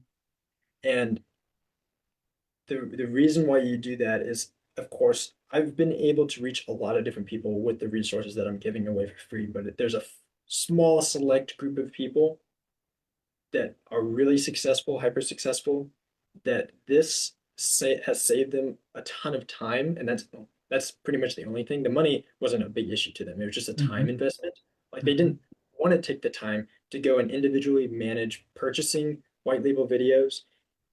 Speaker 1: And the reason why you do that is, of course, I've been able to reach a lot of different people with the resources that I'm giving away for free, but there's a small select group of people that are really successful, hyper successful, that this has saved them a ton of time, and that's pretty much the only thing. The money wasn't a big issue to them. It was just a time
Speaker 2: Hmm.
Speaker 1: investment. Like they
Speaker 2: Hmm.
Speaker 1: didn't want to take the time to go and individually manage purchasing white label videos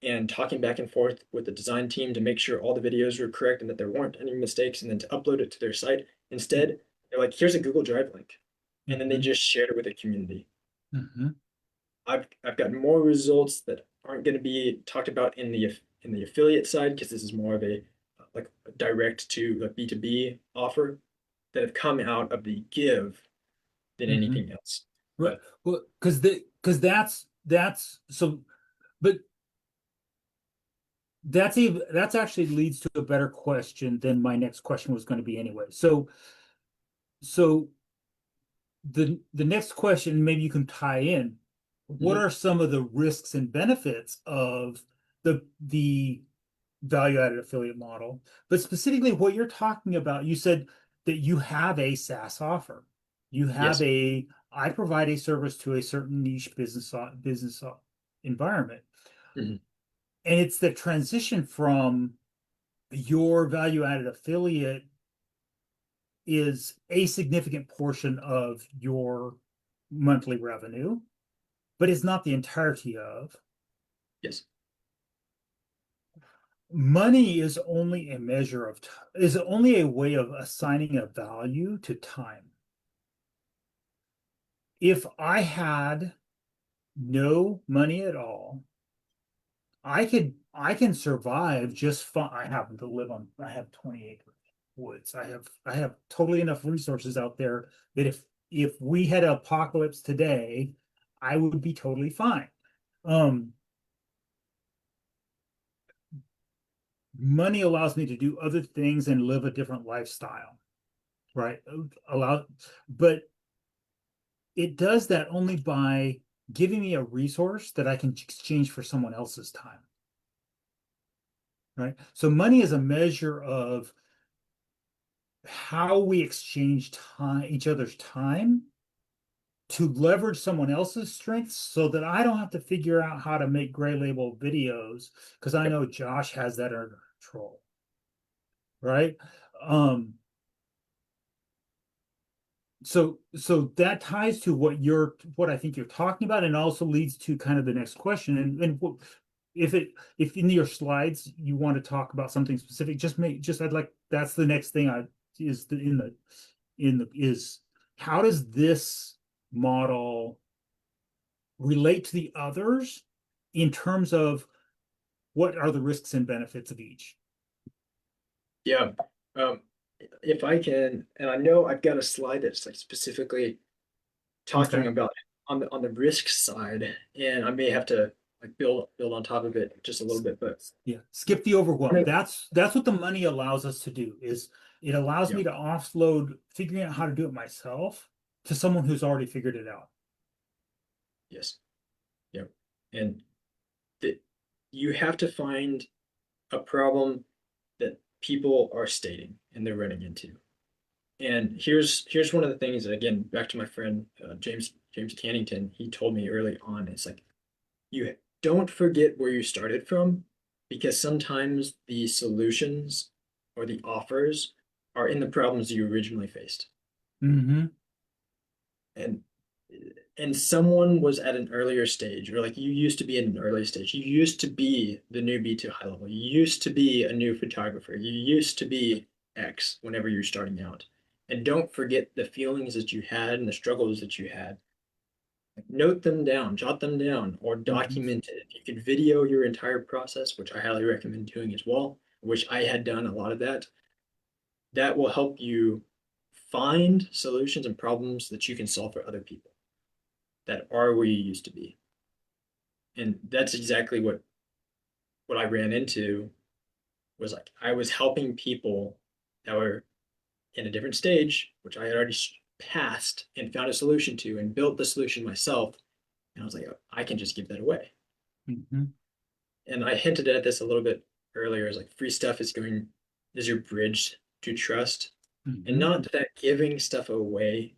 Speaker 1: and talking back and forth with the design team to make sure all the videos were correct and that there weren't any mistakes, and then to upload it to their site. Instead, they're like, here's a Google Drive link. And then they
Speaker 2: Hmm.
Speaker 1: just shared it with the community.
Speaker 2: Hmm.
Speaker 1: I've got more results that aren't going to be talked about in the affiliate side because this is more of a like a direct to a B2B offer that have come out of the give than
Speaker 2: Hmm.
Speaker 1: anything else.
Speaker 2: Right.
Speaker 1: But
Speaker 2: Well, because that's so, but that's actually leads to a better question than my next question was going to be anyway. So the next question, maybe you can tie in. What
Speaker 1: mhm,
Speaker 2: are some of the risks and benefits of the value-added affiliate model? But specifically what you're talking about, you said that you have a SaaS offer. You have
Speaker 1: yes,
Speaker 2: I provide a service to a certain niche business environment.
Speaker 1: mhm,
Speaker 2: And it's the transition from your value-added affiliate is a significant portion of your monthly revenue, but it's not the entirety of.
Speaker 1: yes,
Speaker 2: Money is only a measure of is only a way of assigning a value to time. If I had no money at all, I can survive just fine. I happen to live on I have 20 acres of woods. I have totally enough resources out there that if we had an apocalypse today, I would be totally fine. Um, Money allows me to do other things and live a different lifestyle, right? Allow, but it does that only by giving me a resource that I can exchange for someone else's time, right? So money is a measure of how we exchange time, each other's time to leverage someone else's strengths so that I don't have to figure out how to make gray label videos because I
Speaker 1: yep,
Speaker 2: know Josh has that under control, right? Um, so that ties to what I think you're talking about, and also leads to kind of the next question. If in your slides you want to talk about something specific, just I'd like that's the next thing I is the in the is how does this model relate to the others in terms of what are the risks and benefits of each?
Speaker 1: yeah. Um, if I can, and I know I've got a slide that's like specifically talking
Speaker 2: Okay.
Speaker 1: about on the risk side, and I may have to like build on top of it just a little bit, but
Speaker 2: Yeah, skip the overwhelm.
Speaker 1: one of
Speaker 2: That's what the money allows us to do, is it allows
Speaker 1: yeah,
Speaker 2: me to offload figuring out how to do it myself to someone who's already figured it out.
Speaker 1: yes, yeah, and that you have to find a problem that people are stating and they're running into. And here's one of the things that, again, back to my friend James Cannington, he told me early on. It's like you don't forget where you started from, because sometimes the solutions or the offers are in the problems you originally faced.
Speaker 2: Hmm.
Speaker 1: And someone was at an earlier stage, or like you used to be at an early stage. You used to be the newbie to high level. You used to be a new photographer. You used to be X whenever you're starting out. And don't forget the feelings that you had and the struggles that you had. Like, note them down, jot them down, or
Speaker 2: Hmm.
Speaker 1: document it. If you could video your entire process, which I highly recommend doing as well, which I had done a lot of that, that will help you find solutions and problems that you can solve for other people that are where you used to be. And that's exactly what I ran into. Was like I was helping people that were in a different stage, which I had already passed and found a solution to and built the solution myself. And I was like, oh, I can just give that away.
Speaker 2: Hmm.
Speaker 1: And I hinted at this a little bit earlier. Is like free stuff is your bridge to trust, and
Speaker 2: Hmm.
Speaker 1: not that giving stuff away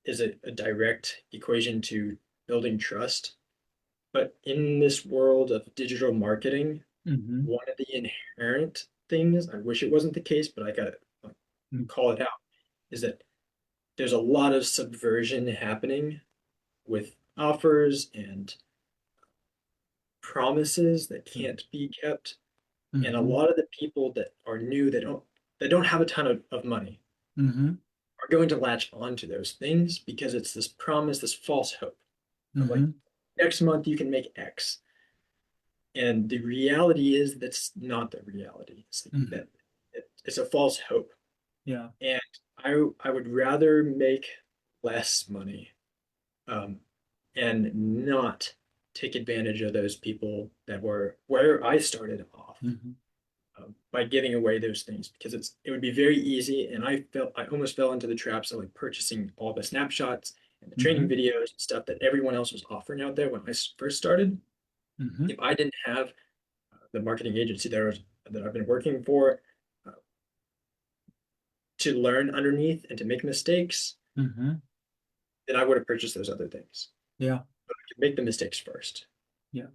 Speaker 1: is a direct equation to building trust. But in this world of digital marketing,
Speaker 2: Mm-hmm.
Speaker 1: one of the inherent things, I wish it wasn't the case, but I gotta call it out, is that there's a lot of subversion happening with offers and promises that can't be kept. And a
Speaker 2: Mm-hmm.
Speaker 1: lot of the people that are new that don't have a ton of money
Speaker 2: Mm-hmm.
Speaker 1: are going to latch onto those things because it's this promise, this false hope of like
Speaker 2: Mm-hmm.
Speaker 1: next month you can make X. And the reality is that's not the reality. It's like
Speaker 2: Mm-hmm.
Speaker 1: that it's a false hope.
Speaker 2: Yeah.
Speaker 1: And I would rather make less money um, and not take advantage of those people that were where I started off
Speaker 2: Mm-hmm.
Speaker 1: by giving away those things because it would be very easy and I almost fell into the traps of like purchasing all the snapshots and the training
Speaker 2: Mm-hmm.
Speaker 1: videos and stuff that everyone else was offering out there when I first started.
Speaker 2: Mm-hmm.
Speaker 1: If I didn't have the marketing agency that I've been working for uh, to learn underneath and to make mistakes,
Speaker 2: Mm-hmm.
Speaker 1: then I would have purchased those other things.
Speaker 2: Yeah.
Speaker 1: But I could make the mistakes first.
Speaker 2: Yeah.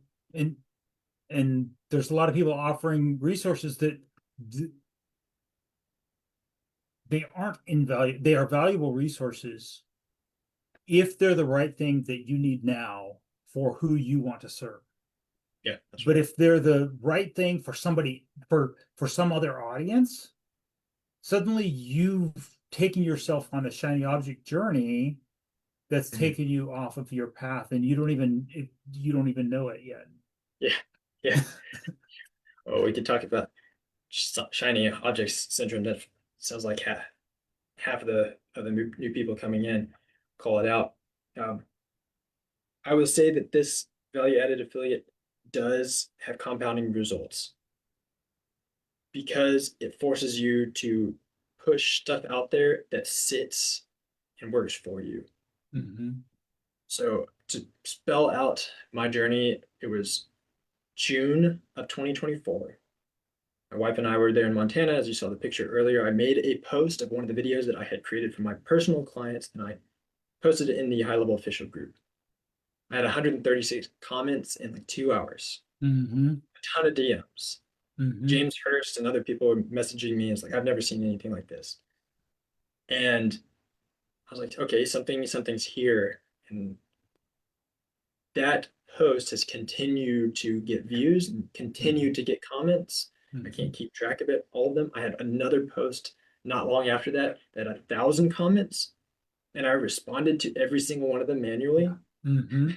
Speaker 2: And there's a lot of people offering resources that th- they aren't invaluable. They are valuable resources if they're the right thing that you need now for who you want to serve.
Speaker 1: Yeah, that's
Speaker 2: But
Speaker 1: right.
Speaker 2: if they're the right thing for somebody for some other audience, suddenly you've taken yourself on a shiny object journey that's
Speaker 1: Mhm.
Speaker 2: taken you off of your path, and you don't even know it yet.
Speaker 1: Yeah, yeah. Oh, we could talk about shiny objects syndrome. That sounds like half of the new people coming in call it out. Um, I would say that this value added affiliate does have compounding results because it forces you to push stuff out there that sits and works for you.
Speaker 2: Mm-hmm.
Speaker 1: So to spell out my journey, it was June of 2024. My wife and I were there in Montana, as you saw the picture earlier. I made a post of one of the videos that I had created for my personal clients, and I posted it in the HighLevel official group. I had 136 comments in like 2 hours,
Speaker 2: Mm-hmm.
Speaker 1: a ton of DMs.
Speaker 2: Mm-hmm.
Speaker 1: James Hurst and other people were messaging me. It's like, I've never seen anything like this. And I was like, okay, something's here. And that post has continued to get views and
Speaker 2: Mm-hmm.
Speaker 1: continued to get comments. I
Speaker 2: Mm-hmm.
Speaker 1: can't keep track of it, all of them. I had another post not long after that that had 1,000 comments, and I responded to every single one of them
Speaker 2: Yeah.
Speaker 1: manually.
Speaker 2: Mm-hmm.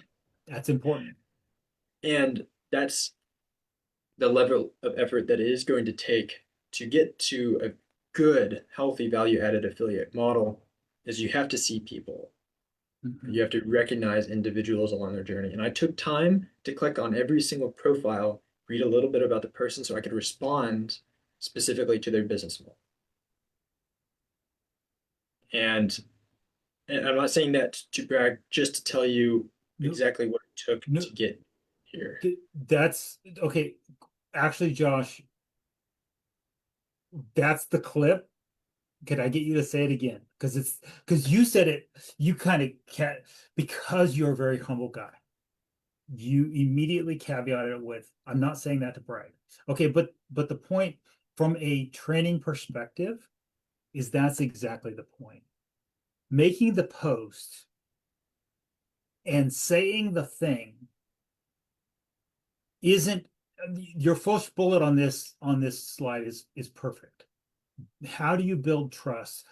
Speaker 2: That's important.
Speaker 1: And that's the level of effort that it is going to take to get to a good, healthy value added affiliate model is you have to see people.
Speaker 2: Mm-hmm.
Speaker 1: You have to recognize individuals along their journey. And I took time to click on every single profile, read a little bit about the person so I could respond specifically to their business model. And, and I'm not saying that to brag, just to tell you
Speaker 2: No,
Speaker 1: exactly what it took
Speaker 2: no,
Speaker 1: to get here.
Speaker 2: that's okay. Actually, Josh, that's the clip. Can I get you to say it again? Because you said it, you kind of cat because you're a very humble guy. You immediately caveated it with, I'm not saying that to brag. Okay, but the point from a training perspective is that's exactly the point. Making the post and saying the thing isn't your first bullet on this slide is perfect. How do you build trust?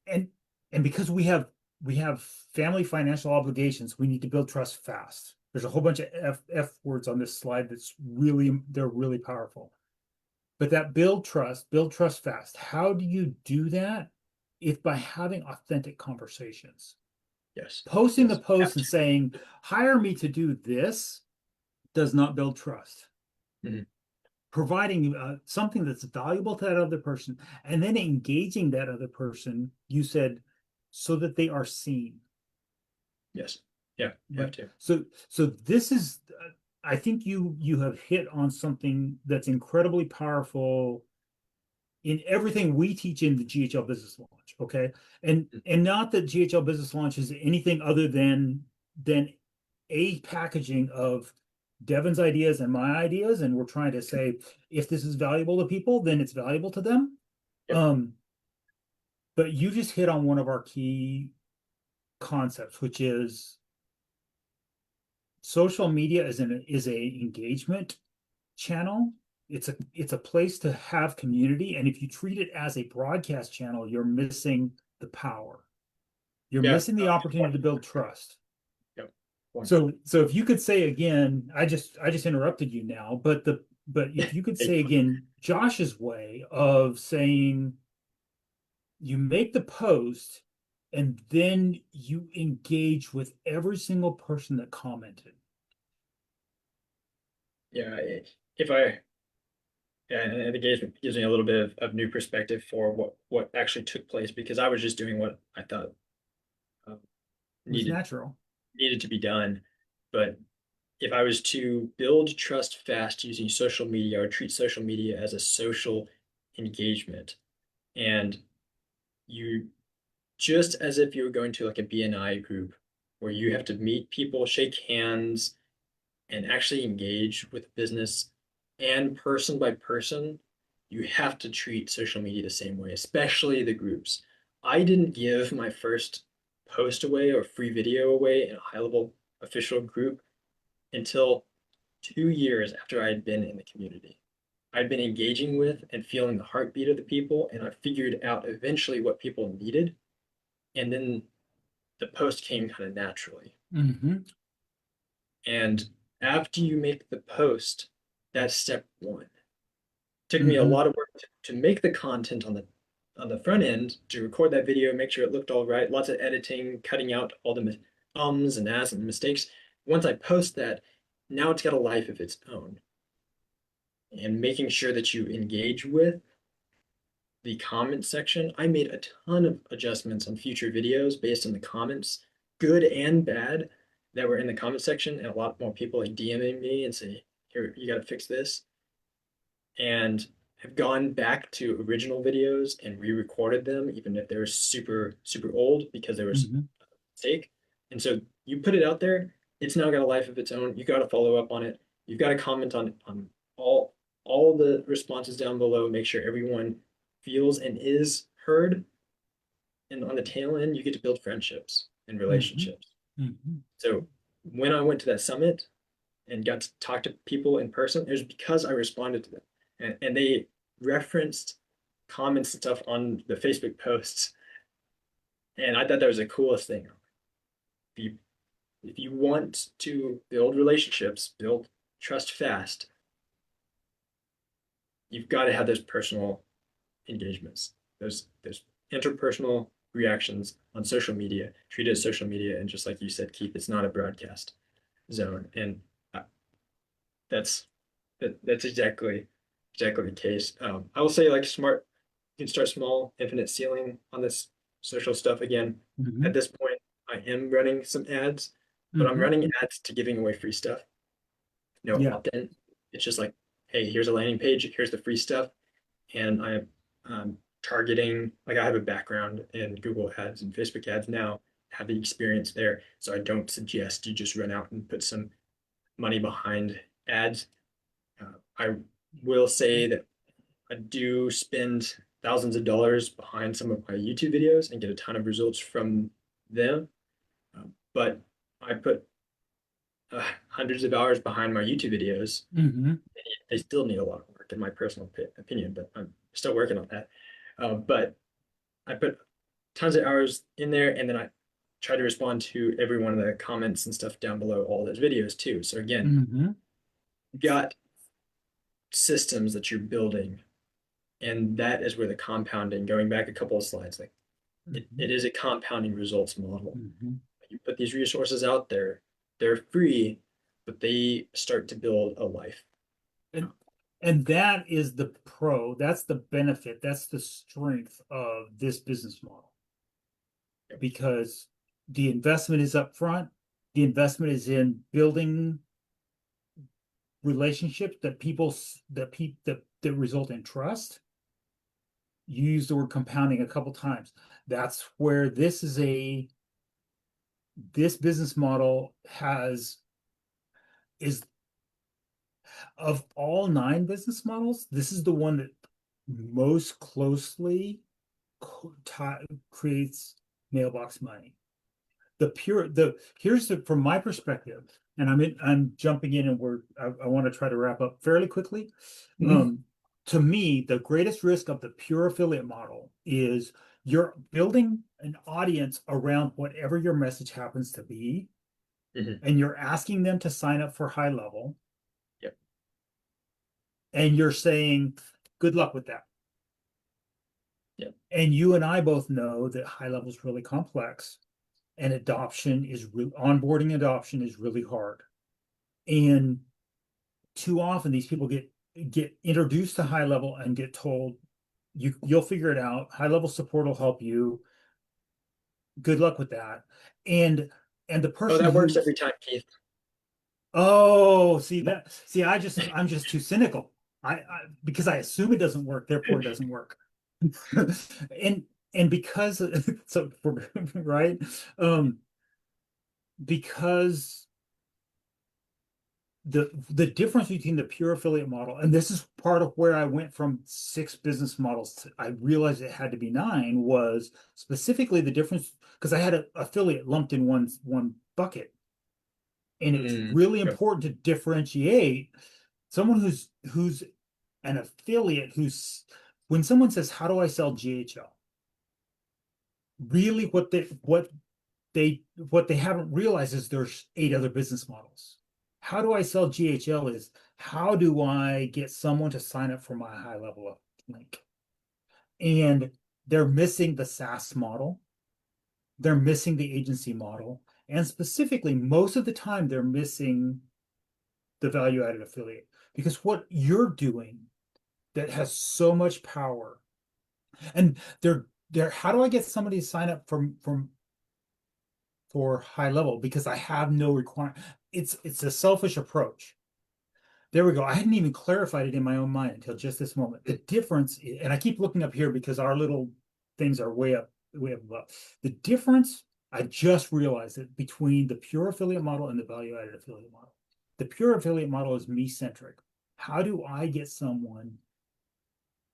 Speaker 2: And because we have family financial obligations, we need to build trust fast. There's a whole bunch of F words on this slide they're really powerful. But that build trust fast. How do you do that? It's by having authentic conversations.
Speaker 1: Yes.
Speaker 2: Posting the
Speaker 1: Yes. You
Speaker 2: post
Speaker 1: have
Speaker 2: and
Speaker 1: to.
Speaker 2: saying, hire me to do this does not build trust.
Speaker 1: Mhm.
Speaker 2: Providing something that's valuable to that other person and then engaging that other person, you said, so that they are seen.
Speaker 1: Yes. Yeah, you have
Speaker 2: Right.
Speaker 1: to.
Speaker 2: So this is, I think you have hit on something that's incredibly powerful in everything we teach in the GHL Business Launch. Okay, and not that GHL Business Launch is anything other than a packaging of Devin's ideas and my ideas, and we're trying to say if this is valuable to people, then it's valuable to them.
Speaker 1: Yep.
Speaker 2: But you just hit on one of our key concepts, which is social media is a engagement channel. It's a place to have community, and if you treat it as a broadcast channel, you're missing the power. You're
Speaker 1: Yeah.
Speaker 2: missing the opportunity to build trust.
Speaker 1: Yep. One.
Speaker 2: So if you could say again, I just interrupted you now, but if you could say again Josh's way of saying you make the post and then you engage with every single person that commented.
Speaker 1: Yeah. If I Yeah, and it gives me a little bit of new perspective for what actually took place because I was just doing what I thought um,
Speaker 2: It was
Speaker 1: needed
Speaker 2: natural.
Speaker 1: needed to be done. But if I was to build trust fast using social media or treat social media as a social engagement, and you just as if you were going to like a BNI group where you have to meet people, shake hands, and actually engage with business and person by person, you have to treat social media the same way, especially the groups. I didn't give my first post away or free video away in a HighLevel official group until 2 years after I had been in the community. I'd been engaging with and feeling the heartbeat of the people, and I figured out eventually what people needed. And then the post came kind of naturally.
Speaker 2: Mm-hmm.
Speaker 1: And after you make the post, that's step one. Took me a
Speaker 2: Mm-hmm.
Speaker 1: lot of work to make the content on the front end, to record that video, make sure it looked all right, lots of editing, cutting out all the ums and ahs and mistakes. Once I post that, now it's got a life of its own. And making sure that you engage with the comment section, I made a ton of adjustments on future videos based on the comments, good and bad, that were in the comment section, and a lot more people like DMing me and say, "Here, you got to fix this," and have gone back to original videos and re-recorded them, even if they're super old because there was
Speaker 2: Mm-hmm.
Speaker 1: a mistake. And so you put it out there, it's now got a life of its own. You got to follow up on it. You've got to comment on all all the responses down below. Make sure everyone feels and is heard. And on the tail end, you get to build friendships and
Speaker 2: Mm-hmm.
Speaker 1: relationships.
Speaker 2: Mm-hmm.
Speaker 1: So when I went to that summit and got to talk to people in person, it was because I responded to them. And they referenced comments and stuff on the Facebook posts. And I thought that was the coolest thing. If you, if you want to build relationships, build trust fast, you've got to have those personal engagements, those interpersonal reactions on social media. Treat it as social media, and just like you said, Keith, it's not a broadcast zone, and uh, that's that's exactly the case. I will say, like smart, you can start small, infinite ceiling on this social stuff. Again,
Speaker 2: Mm-hmm.
Speaker 1: at this point, I am running some ads, but I'm
Speaker 2: Mm-hmm.
Speaker 1: running ads to giving away free stuff. No
Speaker 2: Yeah.
Speaker 1: opt-in. It's just like, hey, here's a landing page, here's the free stuff, and I'm targeting. Like I have a background in Google Ads and Facebook Ads now, have the experience there, so I don't suggest you just run out and put some money behind ads. I will say that I do spend thousands of dollars behind some of my YouTube videos and get a ton of results from them. But I put hundreds of hours behind my YouTube videos.
Speaker 2: Mm-hmm.
Speaker 1: They still need a lot of work, in my personal opinion, but I'm still working on that. But I put tons of hours in there, and then I try to respond to every one of the comments and stuff down below all those videos too. So again,
Speaker 2: Mm-hmm.
Speaker 1: you've got systems that you're building, and that is where the compounding, going back a couple of slides, like
Speaker 2: Mm-hmm.
Speaker 1: it is a compounding results model.
Speaker 2: Mm-hmm.
Speaker 1: You put these resources out there, they're free, but they start to build a life.
Speaker 2: And and that is the that's the benefit, that's the strength of this business model
Speaker 1: Yep.
Speaker 2: because the investment is up front, the investment is in building relationships that result in trust. You use the word compounding a couple times. That's where this business model has is Of all 9 business models, this is the one that most closely creates mailbox money. Here's from my perspective, and I'm jumping in, and I want to try to wrap up fairly quickly.
Speaker 1: Mhm.
Speaker 2: Um, to me, the greatest risk of the pure affiliate model is you're building an audience around whatever your message happens to be,
Speaker 1: Mhm.
Speaker 2: and you're asking them to sign up for HighLevel,
Speaker 1: Yep.
Speaker 2: and you're saying, good luck with that.
Speaker 1: Yep.
Speaker 2: And you and I both know that HighLevel is really complex, and onboarding adoption is really hard. And too often these people get introduced to HighLevel and get told you'll figure it out. HighLevel support will help you. Good luck with that. And the
Speaker 1: Oh,
Speaker 2: person
Speaker 1: that works
Speaker 2: who's
Speaker 1: every time, Keith.
Speaker 2: oh, I'm just too cynical. I because I assume it doesn't work, therefore it doesn't work. And because so right, um because the difference between the pure affiliate model, and this is part of where I went from 6 business models to I realized it had to be 9, was specifically the difference because I had an affiliate lumped in one bucket. And it's
Speaker 1: Mm.
Speaker 2: really
Speaker 1: Yep.
Speaker 2: important to differentiate someone who's an affiliate who's when someone says, how do I sell GHL? Really what they haven't realized is there's 8 other business models. How do I sell GHL is how do I get someone to sign up for my HighLevel link? And they're missing the SaaS model, they're missing the agency model, and specifically, most of the time, they're missing the value added affiliate because what you're doing that has so much power, and they're how do I get somebody to sign up for HighLevel because I have no requirement. It's a selfish approach. There we go. I hadn't even clarified it in my own mind until just this moment. The difference, and I keep looking up here because our little things are way up above. The difference, I just realized it between the pure affiliate model and the value-added affiliate model. The pure affiliate model is me-centric. How do I get someone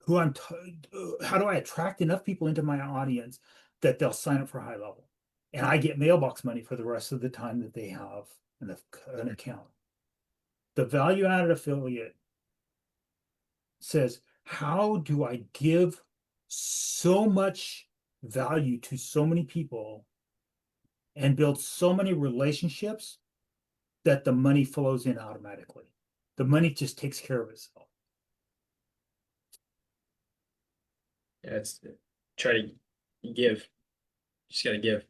Speaker 2: who how do I attract enough people into my audience that they'll sign up for HighLevel? And I get mailbox money for the rest of the time that they have an account. The value added affiliate says, how do I give so much value to so many people and build so many relationships that the money flows in automatically? The money just takes care of itself.
Speaker 1: Yeah, it's try to give. Just gotta give.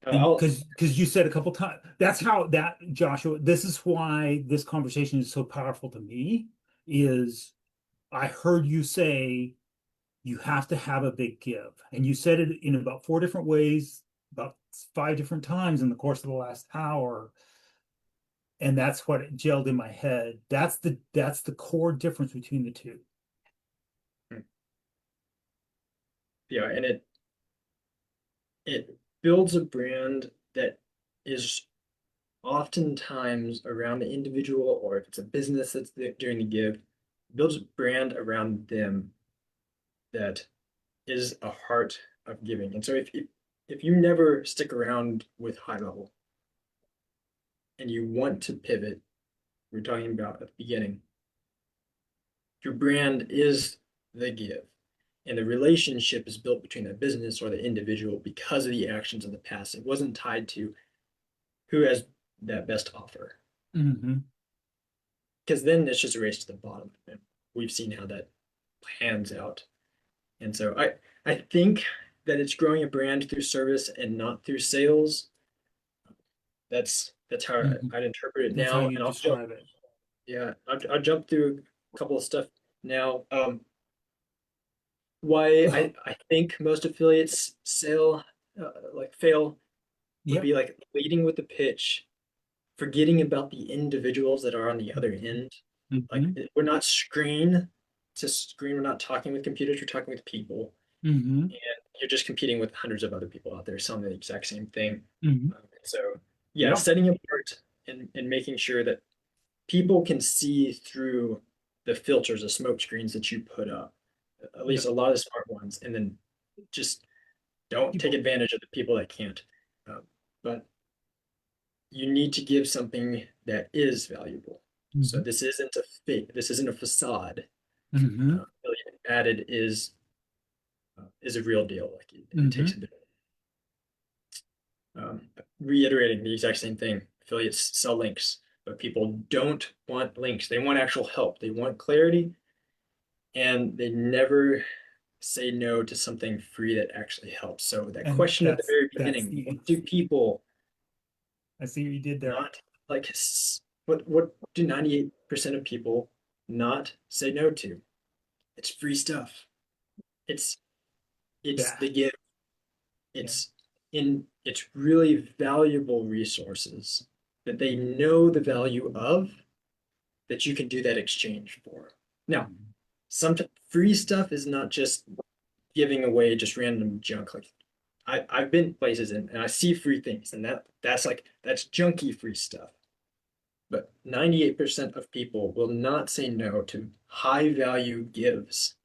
Speaker 1: I'll.
Speaker 2: Because you said a couple times, that's how that Joshua, this is why this conversation is so powerful to me, is I heard you say you have to have a big give. And you said it in about 4 different ways, about 5 different times in the course of the last hour. And that's what it gelled in my head. That's the core difference between the two.
Speaker 1: Yeah, and it builds a brand that is oftentimes around the individual, or if it's a business that's doing the give, builds a brand around them that is a heart of giving. And so if you never stick around with HighLevel and you want to pivot, we're talking about at the beginning, your brand is the give. And the relationship is built between the business or the individual because of the actions of the past. It wasn't tied to who has that best offer.
Speaker 2: Mm-hmm.
Speaker 1: Because then it's just a race to the bottom. And we've seen how that pans out. And so I think that it's growing a brand through service and not through sales. That's how
Speaker 2: Mm-hmm.
Speaker 1: I'd interpret it
Speaker 2: That's how
Speaker 1: now.
Speaker 2: you
Speaker 1: And I'll jump,
Speaker 2: describe it.
Speaker 1: yeah, I'll jump through a couple of stuff now. Why I think most affiliates fail would
Speaker 2: Yep.
Speaker 1: be like leading with the pitch, forgetting about the individuals that are on the other
Speaker 2: Mm-hmm.
Speaker 1: end. Like
Speaker 2: Mm-hmm.
Speaker 1: we're not screen to screen, we're not talking with computers, we're talking with people.
Speaker 2: Mm-hmm.
Speaker 1: And you're just competing with hundreds of other people out there selling the exact same thing.
Speaker 2: Mm-hmm.
Speaker 1: So yeah,
Speaker 2: Yep.
Speaker 1: setting apart and making sure that people can see through the filters, the smoke screens that you put up, at
Speaker 2: Yeah.
Speaker 1: least a lot of the smart ones, and then just don't take
Speaker 2: People.
Speaker 1: advantage of the people that can't. Uh, but you need to give something that is valuable. So
Speaker 2: Hmm.
Speaker 1: this isn't a fake, this isn't a facade.
Speaker 2: Hmm.
Speaker 1: Affiliate added is a real deal. Like it takes
Speaker 2: Hmm.
Speaker 1: a bit. Reiterating the exact same thing. Affiliates sell links, but people don't want links. They want actual help. They want clarity, and they never say no to something free that actually helps. So that
Speaker 2: And
Speaker 1: question at the very
Speaker 2: that's
Speaker 1: beginning,
Speaker 2: the
Speaker 1: what do people
Speaker 2: I see what you did there.
Speaker 1: not like? What do 98% of people not say no to? It's free stuff. It's it's
Speaker 2: Yeah.
Speaker 1: the gift.
Speaker 2: Yeah.
Speaker 1: It's really valuable resources that they know the value of that you can do that exchange for. Now,
Speaker 2: Mhm.
Speaker 1: some free stuff is not just giving away just random junk. Like I've been places and I see free things, and that's junky free stuff. But 98% of people will not say no to high value gives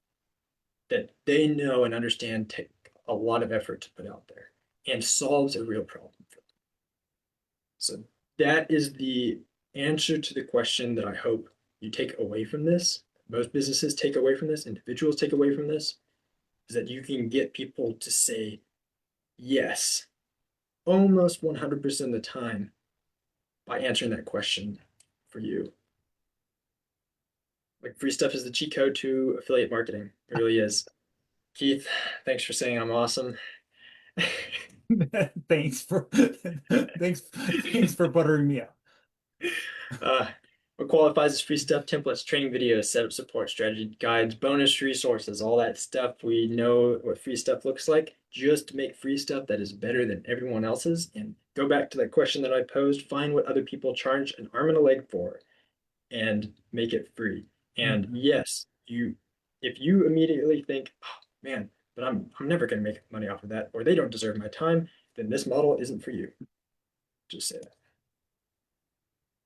Speaker 1: that they know and understand take a lot of effort to put out there and solves a real problem for them. So that is the answer to the question that I hope you take away from this. Most businesses take away from this, individuals take away from this, is that you can get people to say yes almost 100% of the time by answering that question for you. Like free stuff is the cheat code to affiliate marketing. It really is. Keith, thanks for saying I'm awesome.
Speaker 2: Thanks for thanks for buttering me up.
Speaker 1: Uh, what qualifies as free stuff? Templates, training videos, setup support, strategy guides, bonus resources, all that stuff. We know what free stuff looks like. Just make free stuff that is better than everyone else's. And go back to that question that I posed. Find what other people charge an arm and a leg for and make it free. And
Speaker 2: Mhm.
Speaker 1: yes, if you immediately think, oh, man, but I'm never going to make money off of that, or they don't deserve my time, then this model isn't for you. Just say that.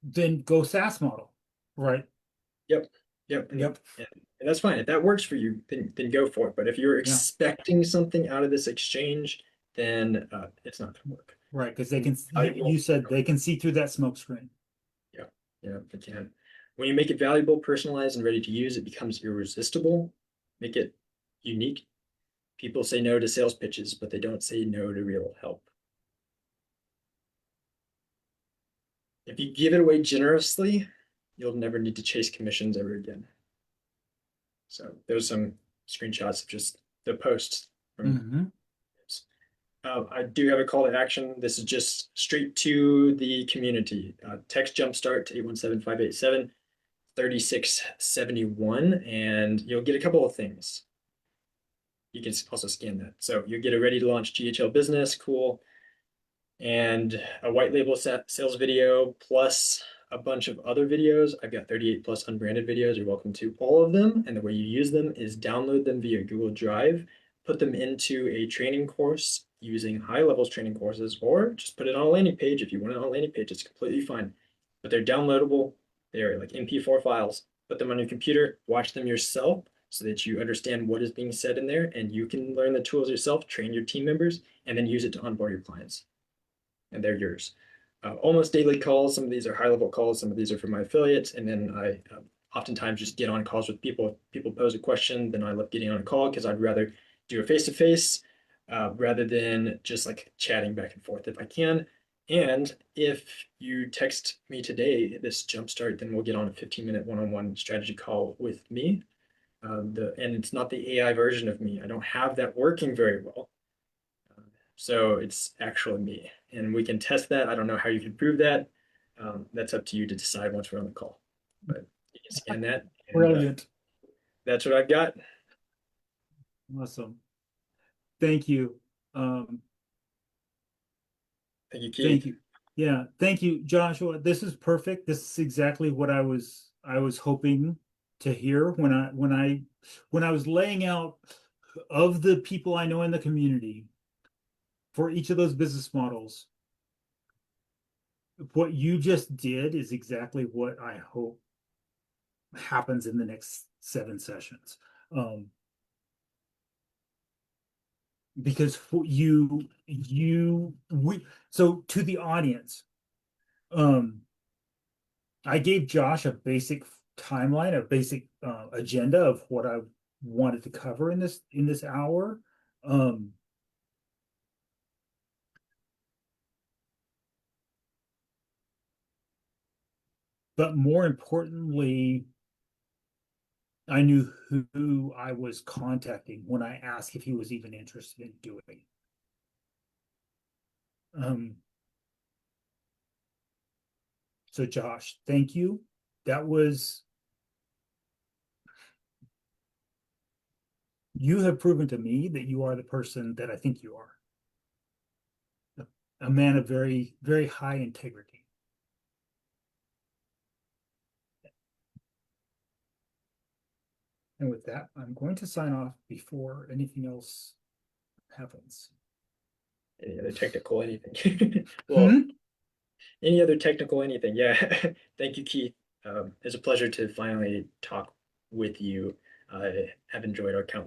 Speaker 2: Then go SaaS model, right?
Speaker 1: Yep. Yep.
Speaker 2: Yep.
Speaker 1: And that's fine. If that works for you, then go for it. But if you're
Speaker 2: Yeah.
Speaker 1: expecting something out of this exchange, then it's not going to work.
Speaker 2: Right, because they can. You
Speaker 1: Valuable.
Speaker 2: said they can see through that smoke screen.
Speaker 1: Yeah. Yeah, they can. When you make it valuable, personalized, and ready to use, it becomes irresistible. Make it unique. People say no to sales pitches, but they don't say no to real help. If you give it away generously, you'll never need to chase commissions ever again. So there's some screenshots of just the posts from.
Speaker 2: Hmm.
Speaker 1: I do have a call to action. This is just straight to the community. Text Jumpstart to 817-587-3671, and you'll get a couple of things. You can also scan that. So you'll get a ready to launch GHL business, cool, and a white label sales video plus a bunch of other videos. I've got 38 plus unbranded videos. You're welcome to all of them. And the way you use them is download them via Google Drive, put them into a training course using HighLevel's training courses, or just put it on a landing page. If you want it on a landing page, it's completely fine. But they're downloadable. They're like MP4 files. Put them on your computer, watch them yourself so that you understand what is being said in there, and you can learn the tools yourself, train your team members, and then use it to onboard your clients, and they're yours. Almost daily calls. Some of these are high level calls. Some of these are for my affiliates. And then I oftentimes just get on calls with people. If people pose a question, then I love getting on a call because I'd rather do a face to face rather than just like chatting back and forth if I can. And if you text me today, this jumpstart, then we'll get on a 15-minute one-on-one strategy call with me. And it's not the AI version of me. I don't have that working very well. So it's actually me, and we can test that. I don't know how you can prove that. That's up to you to decide once we're on the call. But you can scan that, and
Speaker 2: Brilliant.
Speaker 1: that's what I've got.
Speaker 2: Awesome. Thank you. Um,
Speaker 1: Thank you,
Speaker 2: thank
Speaker 1: Keith.
Speaker 2: you. Yeah, thank you, Joshua. This is perfect. This is exactly what I was hoping to hear when I was laying out of the people I know in the community for each of those business models. what you just did is exactly what I hope happens in the next 7 sessions. Um, because for so to the audience, um, I gave Josh a basic timeline, a basic agenda of what I wanted to cover in this hour. Um, but more importantly, I knew who I was contacting when I asked if he was even interested in doing it. Um, so Josh, thank you. That was, you have proven to me that you are the person that I think you are. A man of very, very high integrity. And with that, I'm going to sign off before anything else happens.
Speaker 1: Any other technical anything? Well,
Speaker 2: Hmm?
Speaker 1: any other technical anything? Yeah. Thank you, Keith. It's a pleasure to finally talk with you. I have enjoyed our count